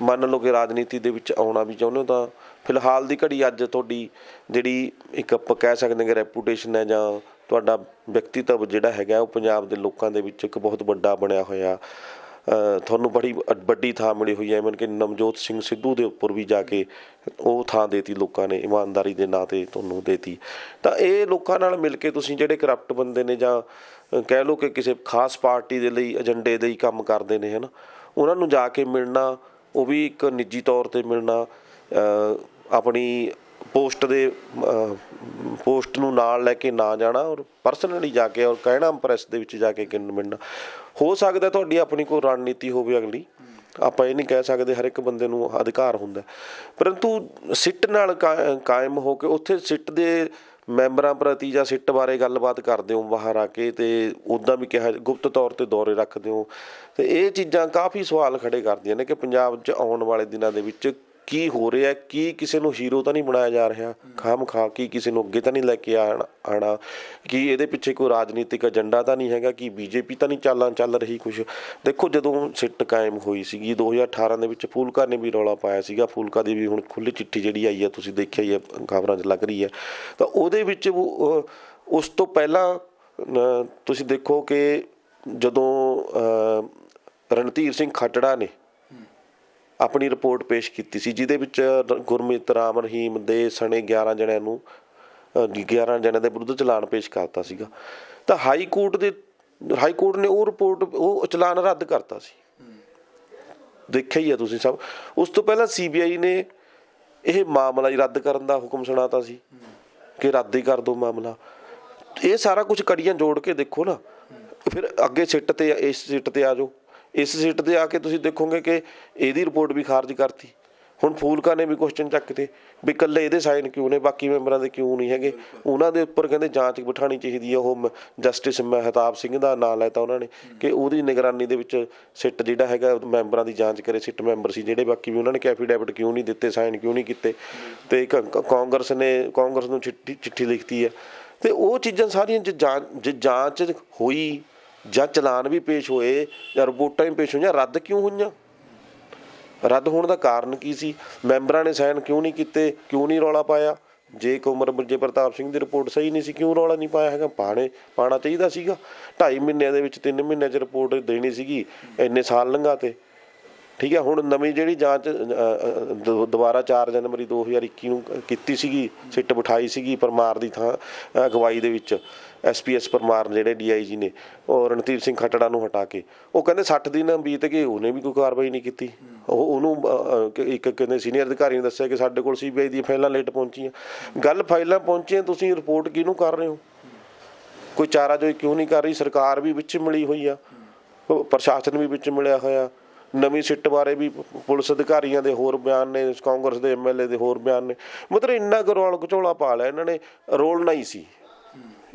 ਮੰਨ ਲਓ ਕਿ ਰਾਜਨੀਤੀ ਦੇ ਵਿੱਚ ਆਉਣਾ ਵੀ ਚਾਹੁੰਦੇ ਹੋ ਤਾਂ ਫਿਲਹਾਲ ਦੀ ਘੜੀ ਅੱਜ ਤੁਹਾਡੀ ਜਿਹੜੀ ਇੱਕ ਆਪਾਂ ਕਹਿ ਸਕਦੇ ਕਿ ਰੈਪੂਟੇਸ਼ਨ ਹੈ ਜਾਂ ਤੁਹਾਡਾ ਵਿਅਕਤੀਤਵ ਜਿਹੜਾ ਹੈਗਾ ਉਹ ਪੰਜਾਬ ਦੇ ਲੋਕਾਂ ਦੇ ਵਿੱਚ ਇੱਕ ਬਹੁਤ ਵੱਡਾ ਬਣਿਆ ਹੋਇਆ। ਤੁਹਾਨੂੰ ਬੜੀ ਵੱਡੀ ਥਾਂ ਮਿਲੀ ਹੋਈ ਹੈ। ਇਵਨ ਕਿ ਨਵਜੋਤ ਸਿੰਘ ਸਿੱਧੂ ਦੇ ਉੱਪਰ ਵੀ ਜਾ ਕੇ ਉਹ ਥਾਂ ਦੇਤੀ ਲੋਕਾਂ ਨੇ, ਇਮਾਨਦਾਰੀ ਦੇ ਨਾਂ 'ਤੇ ਤੁਹਾਨੂੰ ਦੇਤੀ। ਤਾਂ ਇਹ ਲੋਕਾਂ ਨਾਲ ਮਿਲ ਕੇ ਤੁਸੀਂ ਜਿਹੜੇ ਕਰਪਟ ਬੰਦੇ ਨੇ ਜਾਂ ਕਹਿ ਲਓ ਕਿ ਕਿਸੇ ਖਾਸ ਪਾਰਟੀ ਦੇ ਲਈ ਏਜੰਡੇ ਦੇ ਹੀ ਕੰਮ ਕਰਦੇ ਨੇ, ਹੈ ਨਾ, ਉਹਨਾਂ ਨੂੰ ਜਾ ਕੇ ਮਿਲਣਾ, ਉਹ ਵੀ ਇੱਕ ਨਿੱਜੀ ਤੌਰ 'ਤੇ ਮਿਲਣਾ, ਆਪਣੀ ਪੋਸਟ ਨੂੰ ਨਾਲ ਲੈ ਕੇ ਨਾ ਜਾਣਾ ਔਰ ਪਰਸਨਲੀ ਜਾ ਕੇ ਔਰ ਕਹਿਣਾ ਪ੍ਰੈਸ ਦੇ ਵਿੱਚ ਜਾ ਕੇ ਕਿੰਨ ਮਿਲਣਾ। ਹੋ ਸਕਦਾ ਤੁਹਾਡੀ ਆਪਣੀ ਕੋਈ ਰਣਨੀਤੀ ਹੋਵੇ ਅਗਲੀ, ਆਪਾਂ ਇਹ ਨਹੀਂ ਕਹਿ ਸਕਦੇ, ਹਰ ਇੱਕ ਬੰਦੇ ਨੂੰ ਅਧਿਕਾਰ ਹੁੰਦਾ, ਪਰੰਤੂ ਸਿੱਟ ਨਾਲ ਕਾਇਮ ਹੋ ਕੇ ਉੱਥੇ ਸਿੱਟ ਦੇ ਮੈਂਬਰਾਂ ਪ੍ਰਤੀ ਜਾਂ ਸਿੱਟ ਬਾਰੇ ਗੱਲਬਾਤ ਕਰਦੇ ਹੋ ਬਾਹਰ ਆ ਕੇ, ਅਤੇ ਉੱਦਾਂ ਵੀ ਕਿਹਾ ਗੁਪਤ ਤੌਰ 'ਤੇ ਦੌਰੇ ਰੱਖਦੇ ਹੋ। ਅਤੇ ਇਹ ਚੀਜ਼ਾਂ ਕਾਫੀ ਸਵਾਲ ਖੜੇ ਕਰਦੀਆਂ ਨੇ ਕਿ ਪੰਜਾਬ 'ਚ ਆਉਣ ਵਾਲੇ ਦਿਨਾਂ ਦੇ ਵਿੱਚ ਕੀ ਹੋ ਰਿਹਾ, ਕੀ ਕਿਸੇ ਨੂੰ ਹੀਰੋ ਤਾਂ ਨਹੀਂ ਬਣਾਇਆ ਜਾ ਰਿਹਾ ਖਾਮ ਖਾ, ਕੀ ਕਿਸੇ ਨੂੰ ਅੱਗੇ ਤਾਂ ਨਹੀਂ ਲੈ ਕੇ ਆਉਣਾ, ਕੀ ਇਹਦੇ ਪਿੱਛੇ ਕੋਈ ਰਾਜਨੀਤਿਕ ਏਜੰਡਾ ਤਾਂ ਨਹੀਂ ਹੈਗਾ, ਕਿ ਬੀਜੇਪੀ ਤਾਂ ਨਹੀਂ ਚੱਲ ਰਹੀ ਕੁਛ। ਦੇਖੋ ਜਦੋਂ ਸਿੱਟ ਕਾਇਮ ਹੋਈ ਸੀਗੀ 2018 ਦੇ ਵਿੱਚ ਫੂਲਕਾ ਨੇ ਵੀ ਰੌਲਾ ਪਾਇਆ ਸੀਗਾ, ਫੂਲਕਾ ਦੀ ਵੀ ਹੁਣ ਖੁੱਲ੍ਹੀ ਚਿੱਠੀ ਜਿਹੜੀ ਆਈ ਹੈ ਤੁਸੀਂ ਦੇਖਿਆ ਹੀ ਹੈ, ਖਬਰਾਂ 'ਚ ਲੱਗ ਰਹੀ ਹੈ। ਤਾਂ ਉਹਦੇ ਵਿੱਚ ਉਸ ਤੋਂ ਪਹਿਲਾਂ ਤੁਸੀਂ ਦੇਖੋ ਕਿ ਜਦੋਂ ਰਣਧੀਰ ਸਿੰਘ ਖਾਟੜਾ ਨੇ ਆਪਣੀ ਰਿਪੋਰਟ ਪੇਸ਼ ਕੀਤੀ ਸੀ ਜਿਹਦੇ ਵਿੱਚ ਗੁਰਮੀਤ ਰਾਮ ਰਹੀਮ ਦੇ ਸਣੇ 11 ਜਣਿਆਂ ਦੇ ਵਿਰੁੱਧ ਚਲਾਨ ਪੇਸ਼ ਕਰਤਾ ਸੀਗਾ, ਤਾਂ ਹਾਈ ਕੋਰਟ ਨੇ ਉਹ ਰਿਪੋਰਟ, ਉਹ ਚਲਾਨ ਰੱਦ ਕਰਤਾ ਸੀ। ਦੇਖਿਆ ਹੀ ਆ ਤੁਸੀਂ ਸਭ। ਉਸ ਤੋਂ ਪਹਿਲਾਂ CBI ਨੇ ਇਹ ਮਾਮਲਾ ਹੀ ਰੱਦ ਕਰਨ ਦਾ ਹੁਕਮ ਸੁਣਾਤਾ ਸੀ ਕਿ ਰੱਦ ਹੀ ਕਰ ਦਿਓ ਮਾਮਲਾ। ਇਹ ਸਾਰਾ ਕੁਝ ਕੜੀਆਂ ਜੋੜ ਕੇ ਦੇਖੋ ਨਾ, ਫਿਰ ਅੱਗੇ ਸਿੱਟ 'ਤੇ ਇਸ ਸਿੱਟ 'ਤੇ ਆ ਜਾਓ। ਇਸ ਸੀਟ 'ਤੇ ਆ ਕੇ ਤੁਸੀਂ ਦੇਖੋਗੇ ਕਿ ਇਹਦੀ ਰਿਪੋਰਟ ਵੀ ਖਾਰਜ ਕਰਤੀ। ਹੁਣ ਫੂਲਕਾ ਨੇ ਵੀ ਕੁਐਸਚਨ ਚੱਕਤੇ ਵੀ ਇਕੱਲੇ ਇਹਦੇ ਸਾਈਨ ਕਿਉਂ ਨੇ, ਬਾਕੀ ਮੈਂਬਰਾਂ ਦੇ ਕਿਉਂ ਨਹੀਂ ਹੈਗੇ। ਉਹਨਾਂ ਦੇ ਉੱਪਰ ਕਹਿੰਦੇ ਜਾਂਚ ਬਿਠਾਉਣੀ ਚਾਹੀਦੀ ਹੈ। ਉਹ ਜਸਟਿਸ ਮਹਿਤਾਬ ਸਿੰਘ ਦਾ ਨਾਂ ਲੈਤਾ ਉਹਨਾਂ ਨੇ ਕਿ ਉਹਦੀ ਨਿਗਰਾਨੀ ਦੇ ਵਿੱਚ ਸਿੱਟ ਜਿਹੜਾ ਹੈਗਾ ਮੈਂਬਰਾਂ ਦੀ ਜਾਂਚ ਕਰੇ। ਸਿੱਟ ਮੈਂਬਰ ਸੀ ਜਿਹੜੇ, ਬਾਕੀ ਵੀ ਉਹਨਾਂ ਨੇ ਐਫੀਡੈਵਿਟ ਕਿਉਂ ਨਹੀਂ ਦਿੱਤੇ, ਸਾਈਨ ਕਿਉਂ ਨਹੀਂ ਕੀਤੇ। ਅਤੇ ਕਾਂਗਰਸ ਨੂੰ ਚਿੱਠੀ ਲਿਖਤੀ ਹੈ। ਅਤੇ ਉਹ ਚੀਜ਼ਾਂ ਸਾਰੀਆਂ ਜੇ ਜਾਂਚ ਹੋਈ ਜਾਂ ਚਲਾਨ ਵੀ ਪੇਸ਼ ਹੋਏ ਜਾਂ ਰਿਪੋਰਟਾਂ ਵੀ ਪੇਸ਼ ਹੋਈਆਂ, ਰੱਦ ਕਿਉਂ ਹੋਈਆਂ? ਰੱਦ ਹੋਣ ਦਾ ਕਾਰਨ ਕੀ ਸੀ? ਮੈਂਬਰਾਂ ਨੇ ਸਾਈਨ ਕਿਉਂ ਨਹੀਂ ਕੀਤੇ, ਕਿਉਂ ਨਹੀਂ ਰੌਲਾ ਪਾਇਆ? ਜੇ ਕੁਮਰ ਵਿਜੇ ਪ੍ਰਤਾਪ ਸਿੰਘ ਦੀ ਰਿਪੋਰਟ ਸਹੀ ਨਹੀਂ ਸੀ, ਕਿਉਂ ਰੌਲਾ ਨਹੀਂ ਪਾਇਆ ਹੈਗਾ? ਪਾਉਣਾ ਚਾਹੀਦਾ ਸੀਗਾ। 2.5 ਮਹੀਨਿਆਂ ਦੇ ਵਿੱਚ 3 ਮਹੀਨਿਆਂ 'ਚ ਰਿਪੋਰਟ ਦੇਣੀ ਸੀਗੀ, ਇੰਨੇ ਸਾਲ ਲੰਘਾ ਤੇ। ਠੀਕ ਹੈ, ਹੁਣ ਨਵੀਂ ਜਿਹੜੀ ਜਾਂਚ ਦੁਬਾਰਾ 4 ਜਨਵਰੀ 2021 ਨੂੰ ਕੀਤੀ ਸੀਗੀ, ਸਿੱਟ ਬਿਠਾਈ ਸੀਗੀ ਪਰਮਾਰ ਦੀ ਥਾਂ ਅਗਵਾਈ ਦੇ ਵਿੱਚ, SPS ਪਰਮਾਰ ਜਿਹੜੇ DIG ਨੇ, ਉਹ ਰਣਧੀਰ ਸਿੰਘ ਖੱਟੜਾ ਨੂੰ ਹਟਾ ਕੇ। ਉਹ ਕਹਿੰਦੇ 60 ਦਿਨ ਬੀਤ ਗਏ, ਉਹਨੇ ਵੀ ਕੋਈ ਕਾਰਵਾਈ ਨਹੀਂ ਕੀਤੀ। ਉਹਨੂੰ ਇੱਕ ਕਹਿੰਦੇ ਸੀਨੀਅਰ ਅਧਿਕਾਰੀ ਨੇ ਦੱਸਿਆ ਕਿ ਸਾਡੇ ਕੋਲ CBI ਦੀਆਂ ਫਾਈਲਾਂ ਲੇਟ ਪਹੁੰਚੀਆਂ। ਗੱਲ ਫਾਈਲਾਂ ਪਹੁੰਚੀਆਂ, ਤੁਸੀਂ ਰਿਪੋਰਟ ਕਿਹਨੂੰ ਕਰ ਰਹੇ ਹੋ? ਕੋਈ ਚਾਰਾਜੋਈ ਕਿਉਂ ਨਹੀਂ ਕਰ ਰਹੀ? ਸਰਕਾਰ ਵੀ ਵਿੱਚ ਮਿਲੀ ਹੋਈ ਆ, ਪ੍ਰਸ਼ਾਸਨ ਵੀ ਵਿੱਚ ਮਿਲਿਆ ਹੋਇਆ। ਨਵੀਂ ਸਿੱਟ ਬਾਰੇ ਵੀ ਪੁਲਿਸ ਅਧਿਕਾਰੀਆਂ ਦੇ ਹੋਰ ਬਿਆਨ ਨੇ, ਕਾਂਗਰਸ ਦੇ MLA ਦੇ ਹੋਰ ਬਿਆਨ ਨੇ। ਮਤਲਬ ਇੰਨਾ ਕੁ ਰੌਲ ਘਚੋਲਾ ਪਾ ਲਿਆ ਇਹਨਾਂ ਨੇ। ਰੋਲਣਾ ਹੀ ਸੀ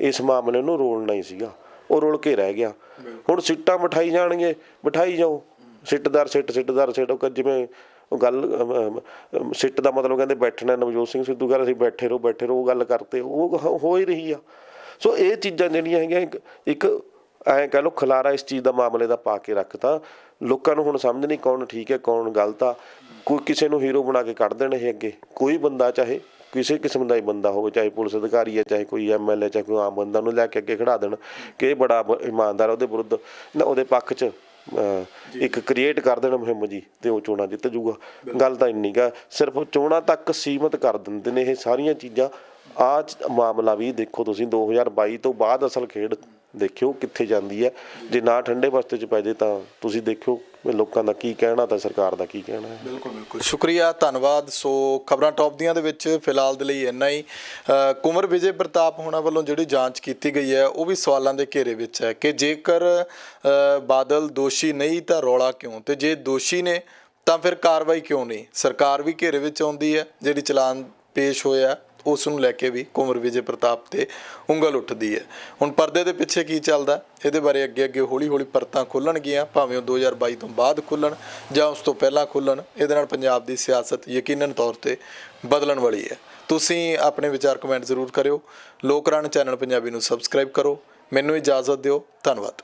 ਇਸ ਮਾਮਲੇ ਨੂੰ, ਰੋਲਣਾ ਹੀ ਸੀਗਾ। ਉਹ ਰੁਲ ਕੇ ਰਹਿ ਗਿਆ। ਹੁਣ ਸਿੱਟਾਂ ਬਿਠਾਈ ਜਾਣਗੇ, ਬਿਠਾਈ ਜਾਓ, ਸਿੱਟਦਾਰ ਸਿੱਟ। ਜਿਵੇਂ ਉਹ ਗੱਲ ਸਿੱਟ ਦਾ ਮਤਲਬ ਕਹਿੰਦੇ ਬੈਠਣਾ, ਨਵਜੋਤ ਸਿੰਘ ਸਿੱਧੂ ਕਹਿੰਦਾ ਅਸੀਂ ਬੈਠੇ ਰਹੋ ਗੱਲ ਕਰਤੇ, ਉਹ ਹੋ ਹੀ ਰਹੀ ਆ। ਸੋ ਇਹ ਚੀਜ਼ਾਂ ਜਿਹੜੀਆਂ ਹੈਗੀਆਂ ਇੱਕ ਐਂ ਕਹਿ ਲਓ ਖਲਾਰਾ ਇਸ ਚੀਜ਼ ਦਾ, ਮਾਮਲੇ ਦਾ ਪਾ ਕੇ ਰੱਖਤਾ। ਲੋਕਾਂ ਨੂੰ ਹੁਣ ਸਮਝ ਨਹੀਂ ਕੌਣ ਠੀਕ ਹੈ ਕੌਣ ਗਲਤ ਆ। ਕੋਈ ਕਿਸੇ ਨੂੰ ਹੀਰੋ ਬਣਾ ਕੇ ਕੱਢ ਦੇਣ ਇਹ ਅੱਗੇ, ਕੋਈ ਬੰਦਾ ਚਾਹੇ ਕਿਸੇ ਕਿਸਮ ਦਾ ਹੀ ਬੰਦਾ ਹੋਵੇ, ਚਾਹੇ ਪੁਲਿਸ ਅਧਿਕਾਰੀ ਹੈ, ਚਾਹੇ ਕੋਈ MLA, ਚਾਹੇ ਕੋਈ ਆਮ ਬੰਦਾ, ਉਹਨੂੰ ਲੈ ਕੇ ਅੱਗੇ ਖੜਾ ਦੇਣ ਕਿ ਇਹ ਬੜਾ ਇਮਾਨਦਾਰ, ਉਹਦੇ ਵਿਰੁੱਧ ਨਾ ਉਹਦੇ ਪੱਖ 'ਚ ਇੱਕ ਕ੍ਰੀਏਟ ਕਰ ਦੇਣ ਮੁਹਿੰਮ ਜੀ, ਅਤੇ ਉਹ ਚੋਣਾਂ ਜਿੱਤ ਜੂਗਾ। ਗੱਲ ਤਾਂ ਇੰਨੀ ਕੁ, ਸਿਰਫ ਚੋਣਾਂ ਤੱਕ ਸੀਮਤ ਕਰ ਦਿੰਦੇ ਨੇ ਇਹ ਸਾਰੀਆਂ ਚੀਜ਼ਾਂ। ਆਹ ਮਾਮਲਾ ਵੀ ਦੇਖੋ ਤੁਸੀਂ 2022 ਤੋਂ ਬਾਅਦ ਅਸਲ ਖੇਡ ਦੇਖਿਓ ਕਿੱਥੇ ਜਾਂਦੀ ਹੈ। ਜੇ ਨਾ ਠੰਡੇ ਬਸਤੇ 'ਚ ਪੈ ਜੇ ਤਾਂ ਤੁਸੀਂ ਦੇਖਿਓ ਲੋਕਾਂ ਦਾ ਕੀ ਕਹਿਣਾ ਤਾਂ ਸਰਕਾਰ ਦਾ ਕੀ ਕਹਿਣਾ ਹੈ। ਬਿਲਕੁਲ ਸ਼ੁਕਰੀਆ, ਧੰਨਵਾਦ। ਸੋ ਖਬਰਾਂ ਟੌਪ ਦੀਆਂ ਦੇ ਵਿੱਚ ਫਿਲਹਾਲ ਦੇ ਲਈ ਇੰਨਾ ਹੀ। ਕੁਮਰ ਵਿਜੇ ਪ੍ਰਤਾਪ ਹੋਣਾ ਵੱਲੋਂ ਜਿਹੜੀ ਜਾਂਚ ਕੀਤੀ ਗਈ ਹੈ ਉਹ ਵੀ ਸਵਾਲਾਂ ਦੇ ਘੇਰੇ ਵਿੱਚ ਹੈ ਕਿ ਜੇਕਰ ਬਾਦਲ ਦੋਸ਼ੀ ਨਹੀਂ ਤਾਂ ਰੌਲਾ ਕਿਉਂ, ਤੇ ਜੇ ਦੋਸ਼ੀ ਨੇ ਤਾਂ ਫਿਰ ਕਾਰਵਾਈ ਕਿਉਂ ਨਹੀਂ? ਸਰਕਾਰ ਵੀ ਘੇਰੇ ਵਿੱਚ ਆਉਂਦੀ ਹੈ, ਜਿਹੜੀ ਚਲਾਨ ਪੇਸ਼ ਹੋਇਆ ਉਸ ਨੂੰ ਲੈ ਕੇ ਵੀ ਕੁੰਵਰ ਵਿਜੇ ਪ੍ਰਤਾਪ ਤੇ ਉਂਗਲ ਉੱਠਦੀ ਹੈ। ਹੁਣ ਪਰਦੇ ਦੇ ਪਿੱਛੇ ਕੀ ਚੱਲਦਾ ਇਹਦੇ ਬਾਰੇ ਅੱਗੇ ਹੌਲੀ ਪਰਤਾਂ ਖੁੱਲਣਗੀਆਂ, ਭਾਵੇਂ ਉਹ 2022 ਤੋਂ ਬਾਅਦ ਖੁੱਲਣ ਜਾਂ ਉਸ ਤੋਂ ਪਹਿਲਾਂ ਖੁੱਲਣ। ਇਹਦੇ ਨਾਲ ਪੰਜਾਬ ਦੀ ਸਿਆਸਤ ਯਕੀਨਨ ਤੌਰ ਤੇ ਬਦਲਣ ਵਾਲੀ ਹੈ। ਤੁਸੀਂ ਆਪਣੇ ਵਿਚਾਰ ਕਮੈਂਟ ਜ਼ਰੂਰ ਕਰਿਓ। ਲੋਕ ਰਾਣ ਚੈਨਲ ਪੰਜਾਬੀ ਨੂੰ ਸਬਸਕ੍ਰਾਈਬ ਕਰੋ। ਮੈਨੂੰ ਇਜਾਜ਼ਤ ਦਿਓ। ਧੰਨਵਾਦ।